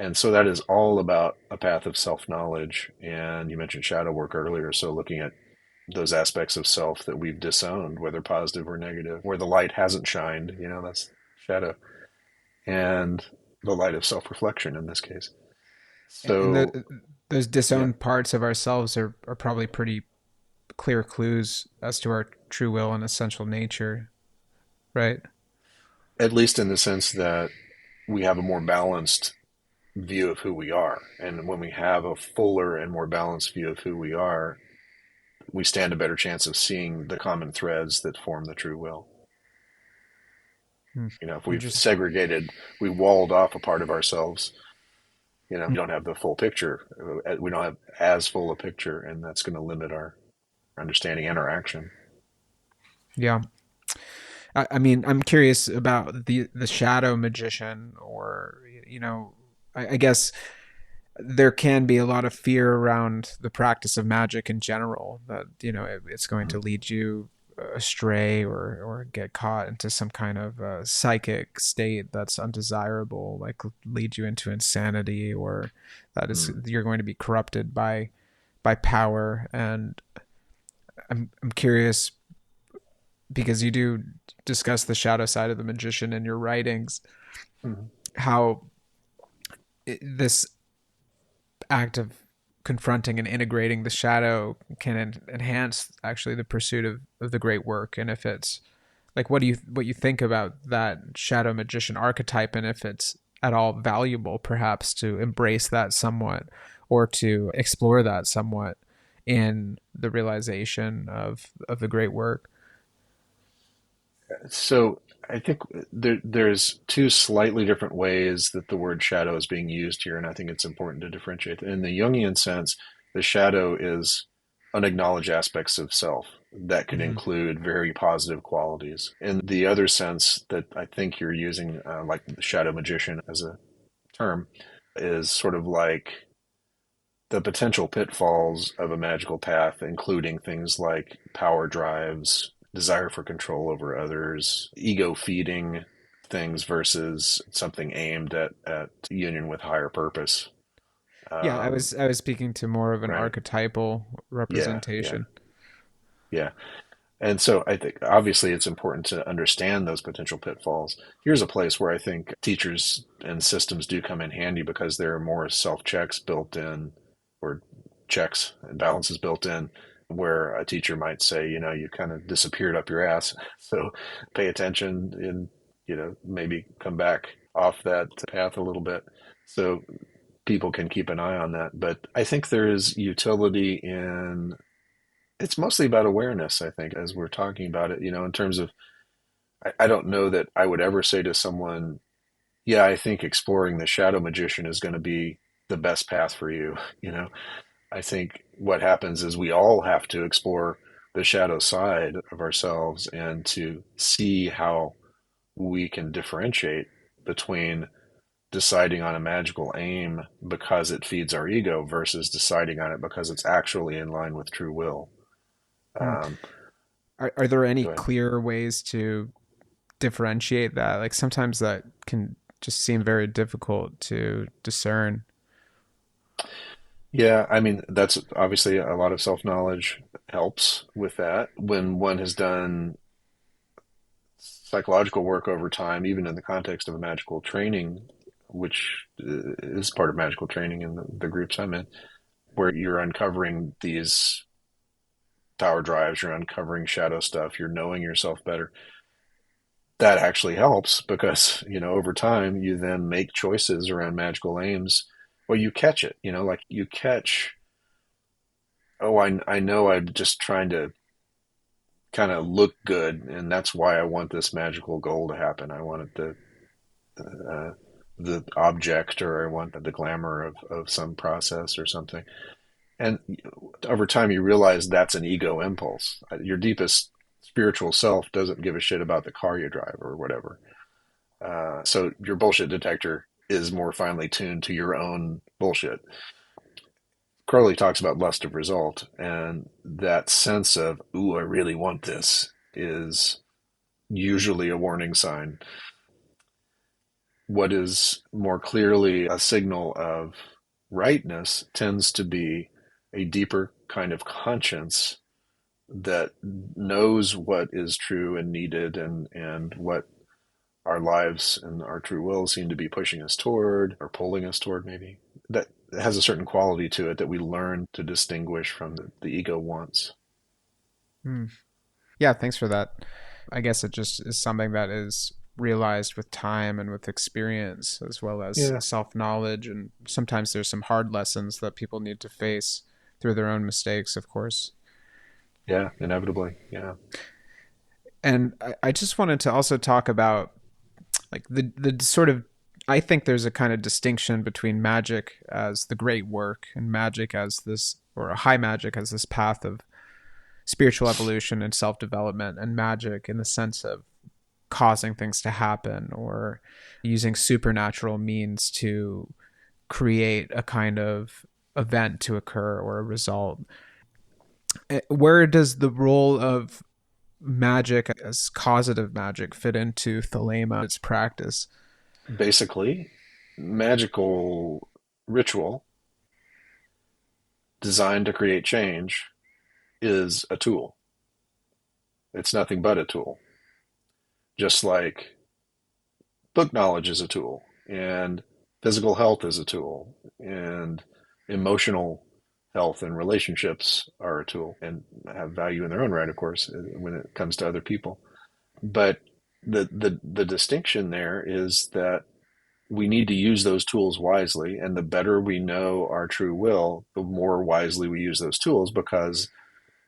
And so that is all about a path of self-knowledge. And you mentioned shadow work earlier. So looking at those aspects of self that we've disowned, whether positive or negative, where the light hasn't shined, that's shadow. And the light of self-reflection in this case. And So, those yeah, disowned parts of ourselves are probably pretty clear clues as to our true will and essential nature, right? at least in the sense that we have a more balanced view of who we are. And when we have a fuller and more balanced view of who we are, we stand a better chance of seeing the common threads that form the true will. Hmm. If we've Interesting. segregated, we walled off a part of ourselves, we don't have the full picture. We don't have as full a picture, and that's going to limit our understanding and our action. Yeah. I mean, I'm curious about the shadow magician, or I guess there can be a lot of fear around the practice of magic in general, that it's going to lead you astray or get caught into some kind of psychic state that's undesirable, like lead you into insanity, or that is Mm. you're going to be corrupted by power. And I'm curious, because you do discuss the shadow side of the magician in your writings, Mhm. how this act of confronting and integrating the shadow can enhance actually the pursuit of the great work. And if it's like, what you think about that shadow magician archetype, and if it's at all valuable perhaps to embrace that somewhat, or to explore that somewhat in the realization of the great work. So I think there's two slightly different ways that the word shadow is being used here, and I think it's important to differentiate. In the Jungian sense, the shadow is unacknowledged aspects of self that could Mm-hmm. include very positive qualities. In the other sense that I think you're using, like the shadow magician as a term, is sort of like the potential pitfalls of a magical path, including things like power drives, desire for control over others, ego feeding things versus something aimed at union with higher purpose. Yeah, Um, I was speaking to more of an right. archetypal Yeah. Yeah. representation. Yeah. And so I think obviously it's important to understand those potential pitfalls. Here's a place where I think teachers and systems do come in handy because there are more self checks built in, or checks and balances built in, where a teacher might say, you kind of disappeared up your ass. So pay attention and, maybe come back off that path a little bit. So people can keep an eye on that. But I think there is utility in, it's mostly about awareness, I think, as we're talking about it, in terms of, I don't know that I would ever say to someone, yeah, I think exploring the shadow magician is going to be the best path for you. I think what happens is we all have to explore the shadow side of ourselves and to see how we can differentiate between deciding on a magical aim because it feeds our ego versus deciding on it because it's actually in line with true will. Hmm. Um, Are there any Go ahead. clear ways to differentiate that? Like sometimes that can just seem very difficult to discern. Yeah, I mean, that's obviously a lot of self-knowledge helps with that. When one has done psychological work over time, even in the context of a magical training, which is part of magical training in the groups I'm in, where you're uncovering these power drives, you're uncovering shadow stuff, you're knowing yourself better. That actually helps because, over time, you then make choices around magical aims. Well, you catch it, like you catch, oh, I know I'm just trying to kind of look good, and that's why I want this magical goal to happen. I want it the object, or I want the glamour of some process or something. And over time, you realize that's an ego impulse. Your deepest spiritual self doesn't give a shit about the car you drive or whatever. So your bullshit detector is more finely tuned to your own bullshit. Crowley talks about lust of result, and that sense of, ooh, I really want this is usually a warning sign. What is more clearly a signal of rightness tends to be a deeper kind of conscience that knows what is true and needed, and what our lives and our true will seem to be pushing us toward, or pulling us toward, maybe. That has a certain quality to it that we learn to distinguish from the ego wants. Hmm. Yeah, thanks for that. I guess it just is something that is realized with time and with experience, as well as Yeah, self knowledge. And sometimes there's some hard lessons that people need to face through their own mistakes, of course. yeah, inevitably. Yeah. And I just wanted to also talk about like the sort of, I think there's a kind of distinction between magic as the great work and magic as this, or a high magic as this path of spiritual evolution and self-development, and magic in the sense of causing things to happen or using supernatural means to create a kind of event to occur or a result. Where does the role of magic as causative magic fit into Thelema, its practice? Basically, magical ritual designed to create change is a tool. It's nothing but a tool. Just like book knowledge is a tool, and physical health is a tool, and emotional health and relationships are a tool and have value in their own right, of course, when it comes to other people. But the distinction there is that we need to use those tools wisely, and the better we know our true will, the more wisely we use those tools, because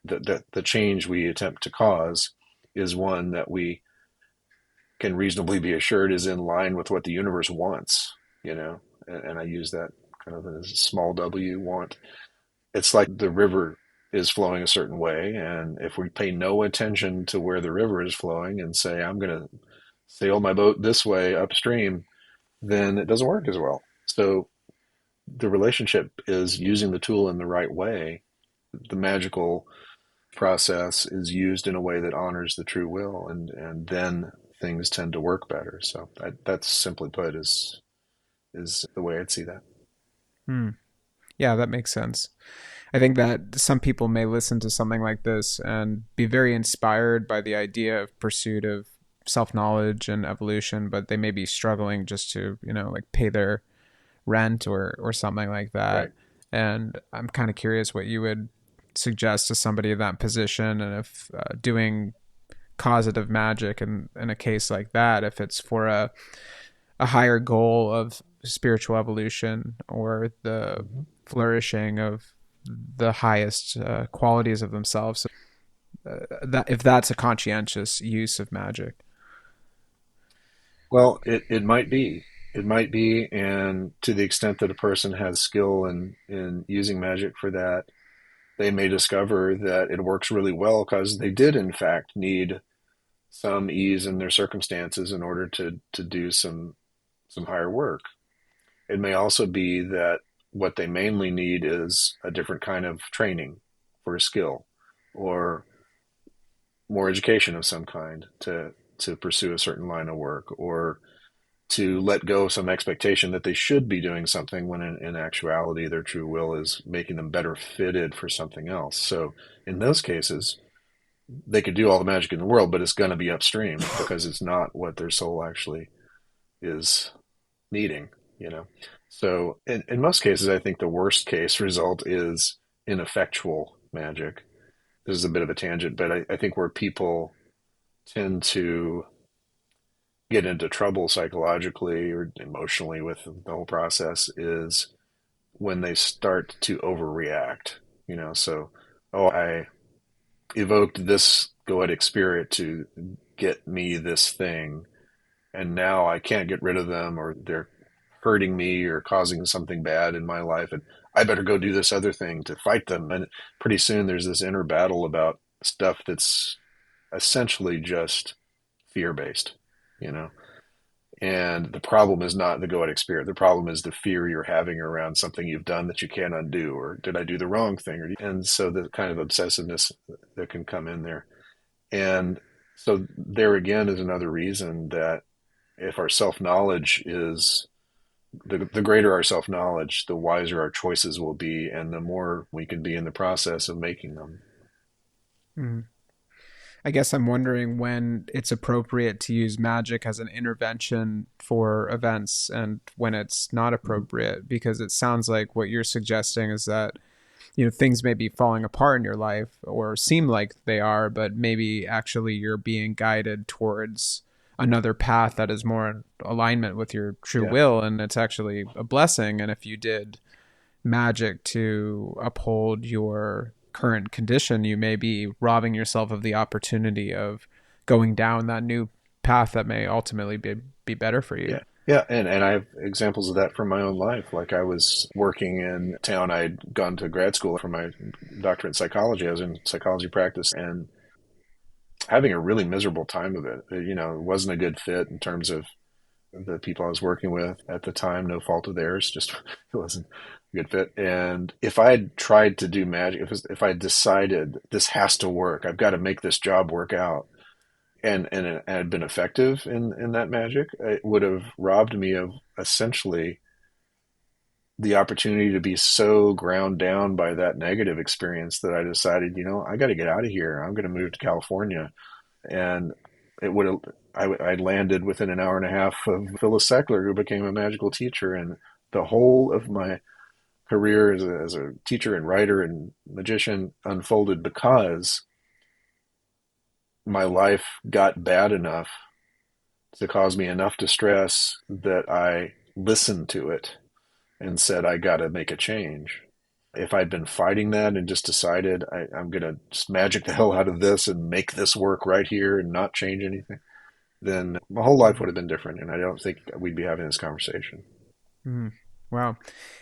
the change we attempt to cause is one that we can reasonably be assured is in line with what the universe wants, you know. And I use that kind of as a small w, want. It's like the river is flowing a certain way, and if we pay no attention to where the river is flowing and say, I'm going to sail my boat this way upstream, then it doesn't work as well. So the relationship is using the tool in the right way. The magical process is used in a way that honors the true will, and then things tend to work better. So that's simply put is the way I'd see that. Hmm. Yeah, that makes sense. I think that some people may listen to something like this and be very inspired by the idea of pursuit of self-knowledge and evolution, but they may be struggling just to, like pay their rent or something like that. Right. And I'm kind of curious what you would suggest to somebody in that position, and if doing causative magic in a case like that, if it's for a higher goal of spiritual evolution or the flourishing of the highest qualities of themselves, that if that's a conscientious use of magic. Well, it might be. It might be, and to the extent that a person has skill in using magic for that, they may discover that it works really well because they did, in fact, need some ease in their circumstances in order to do some higher work. It may also be that what they mainly need is a different kind of training for a skill, or more education of some kind to pursue a certain line of work, or to let go of some expectation that they should be doing something when in actuality their true will is making them better fitted for something else. So in those cases, they could do all the magic in the world, but it's going to be upstream because it's not what their soul actually is needing, you know. So in most cases, I think the worst case result is ineffectual magic. This is a bit of a tangent, but I think where people tend to get into trouble psychologically or emotionally with the whole process is when they start to overreact, you know. So, oh, I evoked this goetic spirit to get me this thing, and now I can't get rid of them, or they're hurting me or causing something bad in my life, and I better go do this other thing to fight them. And pretty soon there's this inner battle about stuff that's essentially just fear based, you know. And the problem is not the goetic spirit. The problem is the fear you're having around something you've done that you can't undo, or did I do the wrong thing? And so the kind of obsessiveness that can come in there. And so there again is another reason that if our self knowledge is the greater our self knowledge, the wiser our choices will be, and the more we can be in the process of making them. Mm. I guess I'm wondering when it's appropriate to use magic as an intervention for events and when it's not appropriate, because it sounds like what you're suggesting is that, things may be falling apart in your life or seem like they are, but maybe actually you're being guided towards another path that is more in alignment with your true Yeah. will, and it's actually a blessing. And if you did magic to uphold your current condition, you may be robbing yourself of the opportunity of going down that new path that may ultimately be better for you. Yeah. Yeah, and I have examples of that from my own life. Like I was working in town. I'd gone to grad school for my doctorate in psychology. I was in psychology practice and having a really miserable time of it. You know, it wasn't a good fit in terms of the people I was working with at the time. No fault of theirs, just it wasn't a good fit. And if I had tried to do magic, if I decided this has to work, I've got to make this job work out, and it had been effective in that magic, it would have robbed me of essentially the opportunity to be so ground down by that negative experience that I decided, I got to get out of here. I'm going to move to California. And it would have, I landed within an hour and a half of Phyllis Seckler, who became a magical teacher. And the whole of my career as a teacher and writer and magician unfolded because my life got bad enough to cause me enough distress that I listened to it and said, I got to make a change. If I'd been fighting that and just decided I'm going to just magic the hell out of this and make this work right here and not change anything, then my whole life would have been different. And I don't think we'd be having this conversation. Mm. Wow.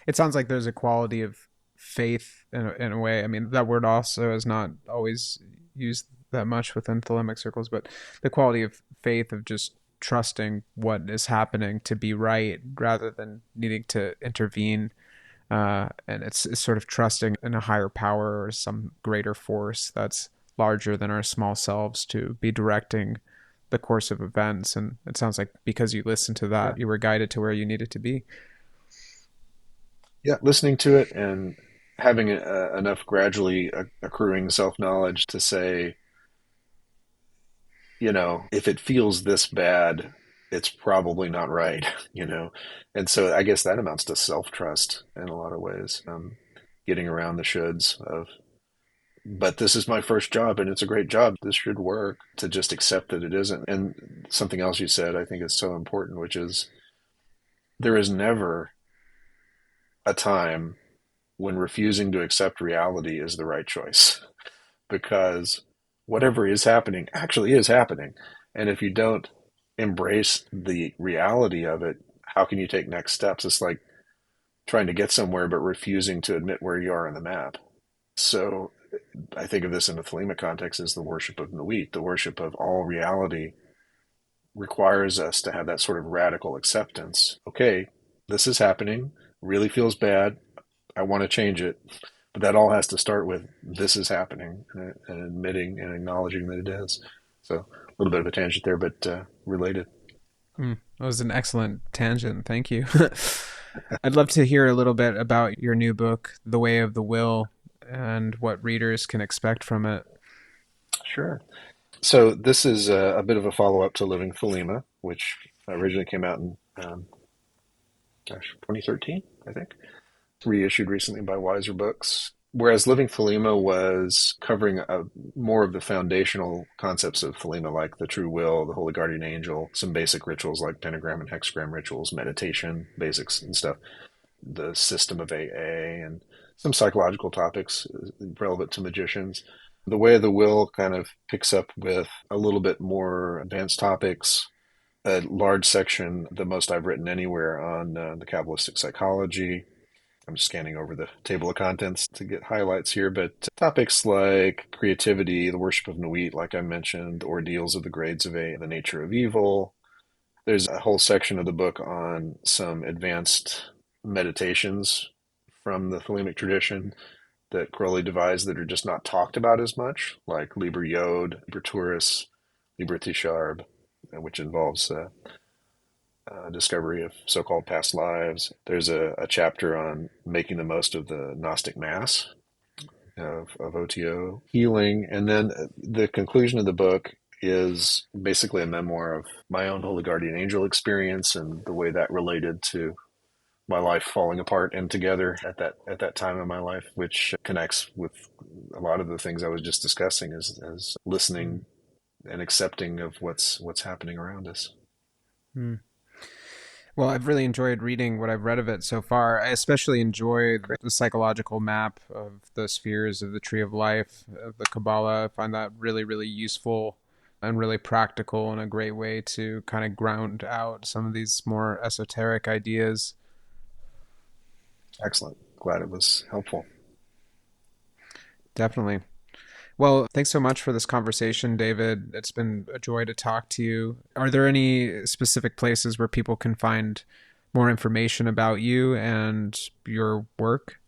It sounds like there's a quality of faith in a way. I mean, that word also is not always used that much within Thelemic circles, but the quality of faith of just trusting what is happening to be right rather than needing to intervene. And it's sort of trusting in a higher power or some greater force that's larger than our small selves to be directing the course of events. And it sounds like because you listened to Yeah. that, you were guided to where you needed to be. Yeah. Listening to it and having enough gradually accruing self knowledge to say, if it feels this bad, it's probably not right, And so I guess that amounts to self-trust in a lot of ways, getting around the shoulds of, but this is my first job and it's a great job. This should work, to just accept that it isn't. And something else you said I think is so important, which is there is never a time when refusing to accept reality is the right choice, because whatever is happening actually is happening. And if you don't embrace the reality of it, how can you take next steps? It's like trying to get somewhere but refusing to admit where you are on the map. So I think of this in the Thelema context as the worship of Nuit. The worship of all reality requires us to have that sort of radical acceptance. Okay, this is happening, really feels bad. I want to change it. But that all has to start with this is happening, and admitting and acknowledging that it is. So a little bit of a tangent there, but related. That was an excellent tangent. Thank you. I'd love to hear a little bit about your new book, The Way of the Will, and what readers can expect from it. Sure. So this is a bit of a follow-up to Living Thelema, which originally came out in 2013, I think. Reissued recently by Wiser Books. Whereas Living Thelema was covering more of the foundational concepts of Thelema, like the true will, the holy guardian angel, some basic rituals like pentagram and hexagram rituals, meditation basics and stuff, the system of AA, and some psychological topics relevant to magicians. The Way of the Will kind of picks up with a little bit more advanced topics, a large section, the most I've written anywhere, on the Qabbalistic psychology. I'm scanning over the table of contents to get highlights here, but topics like creativity, the worship of Nuit, like I mentioned, ordeals of the grades of A, the nature of evil. There's a whole section of the book on some advanced meditations from the Thelemic tradition that Crowley devised that are just not talked about as much, like Liber Yod, Liber Turis, Liber Tisharb, which involves discovery of so-called past lives. There's a chapter on making the most of the Gnostic Mass of OTO, healing, and then the conclusion of the book is basically a memoir of my own Holy Guardian Angel experience and the way that related to my life falling apart and together at that time in my life, which connects with a lot of the things I was just discussing, as listening and accepting of what's happening around us. Mm. Well, I've really enjoyed reading what I've read of it so far. I especially enjoy the psychological map of the spheres of the Tree of Life, of the Kabbalah. I find that really, really useful and really practical and a great way to kind of ground out some of these more esoteric ideas. Excellent. Glad it was helpful. Definitely. Well, thanks so much for this conversation, David. It's been a joy to talk to you. Are there any specific places where people can find more information about you and your work?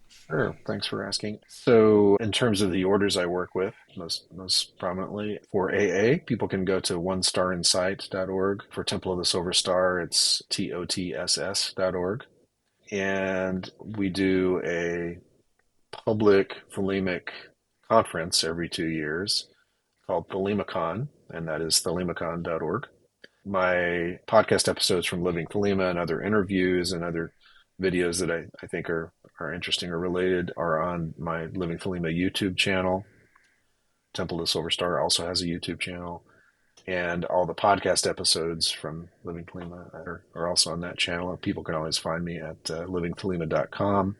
Sure. Thanks for asking. So, in terms of the orders I work with, most prominently for AA, people can go to onestarinsight.org. For Temple of the Silver Star, it's TOTSS.org. and we do a public Thelemic conference every 2 years called Thelemicon, and that is thelemicon.org. My podcast episodes from Living Thelema and other interviews and other videos that I think are interesting or related are on my Living Thelema YouTube channel. Temple of the Silver Star also has a YouTube channel. And all the podcast episodes from Living Thelema are also on that channel. People can always find me at livingthelema.com.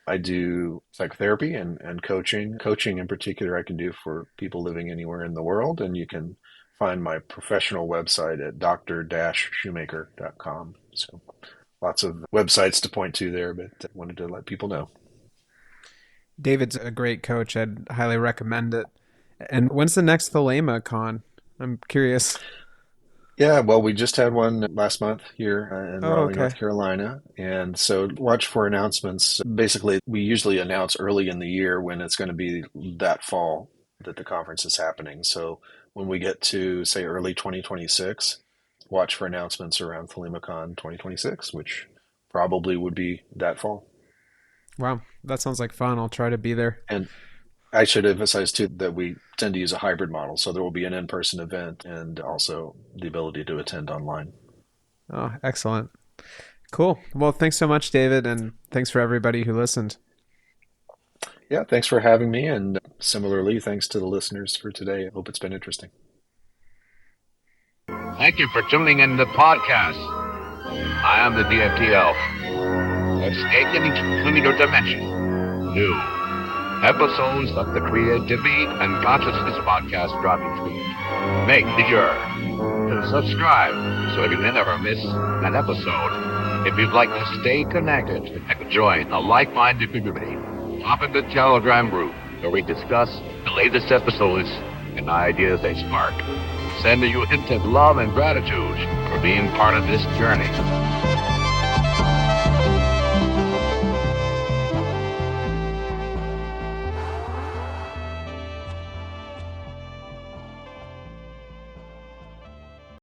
I do psychotherapy and coaching. Coaching in particular I can do for people living anywhere in the world. And you can find my professional website at dr-shoemaker.com. So lots of websites to point to there, but I wanted to let people know. David's a great coach. I'd highly recommend it. And when's the next Thelema con? I'm curious. Yeah, well, we just had one last month here in Oh, Raleigh, okay. North Carolina. And so watch for announcements. Basically, we usually announce early in the year when it's going to be that fall that the conference is happening. So when we get to, say, early 2026, watch for announcements around Thelemicon 2026, which probably would be that fall. Wow, that sounds like fun. I'll try to be there. And I should emphasize, too, that we tend to use a hybrid model. So there will be an in-person event and also the ability to attend online. Oh, excellent. Cool. Well, thanks so much, David, and thanks for everybody who listened. Yeah, thanks for having me. And similarly, thanks to the listeners for today. I hope it's been interesting. Thank you for tuning in to the podcast. I am the DFT Elf. Let's take it into your dimension. New episodes of the Creativity and Consciousness podcast dropping soon. Make sure to subscribe so you never miss an episode. If you'd like to stay connected and join a like-minded community, hop in the Telegram group where we discuss the latest episodes and ideas they spark. Sending you instant love and gratitude for being part of this journey.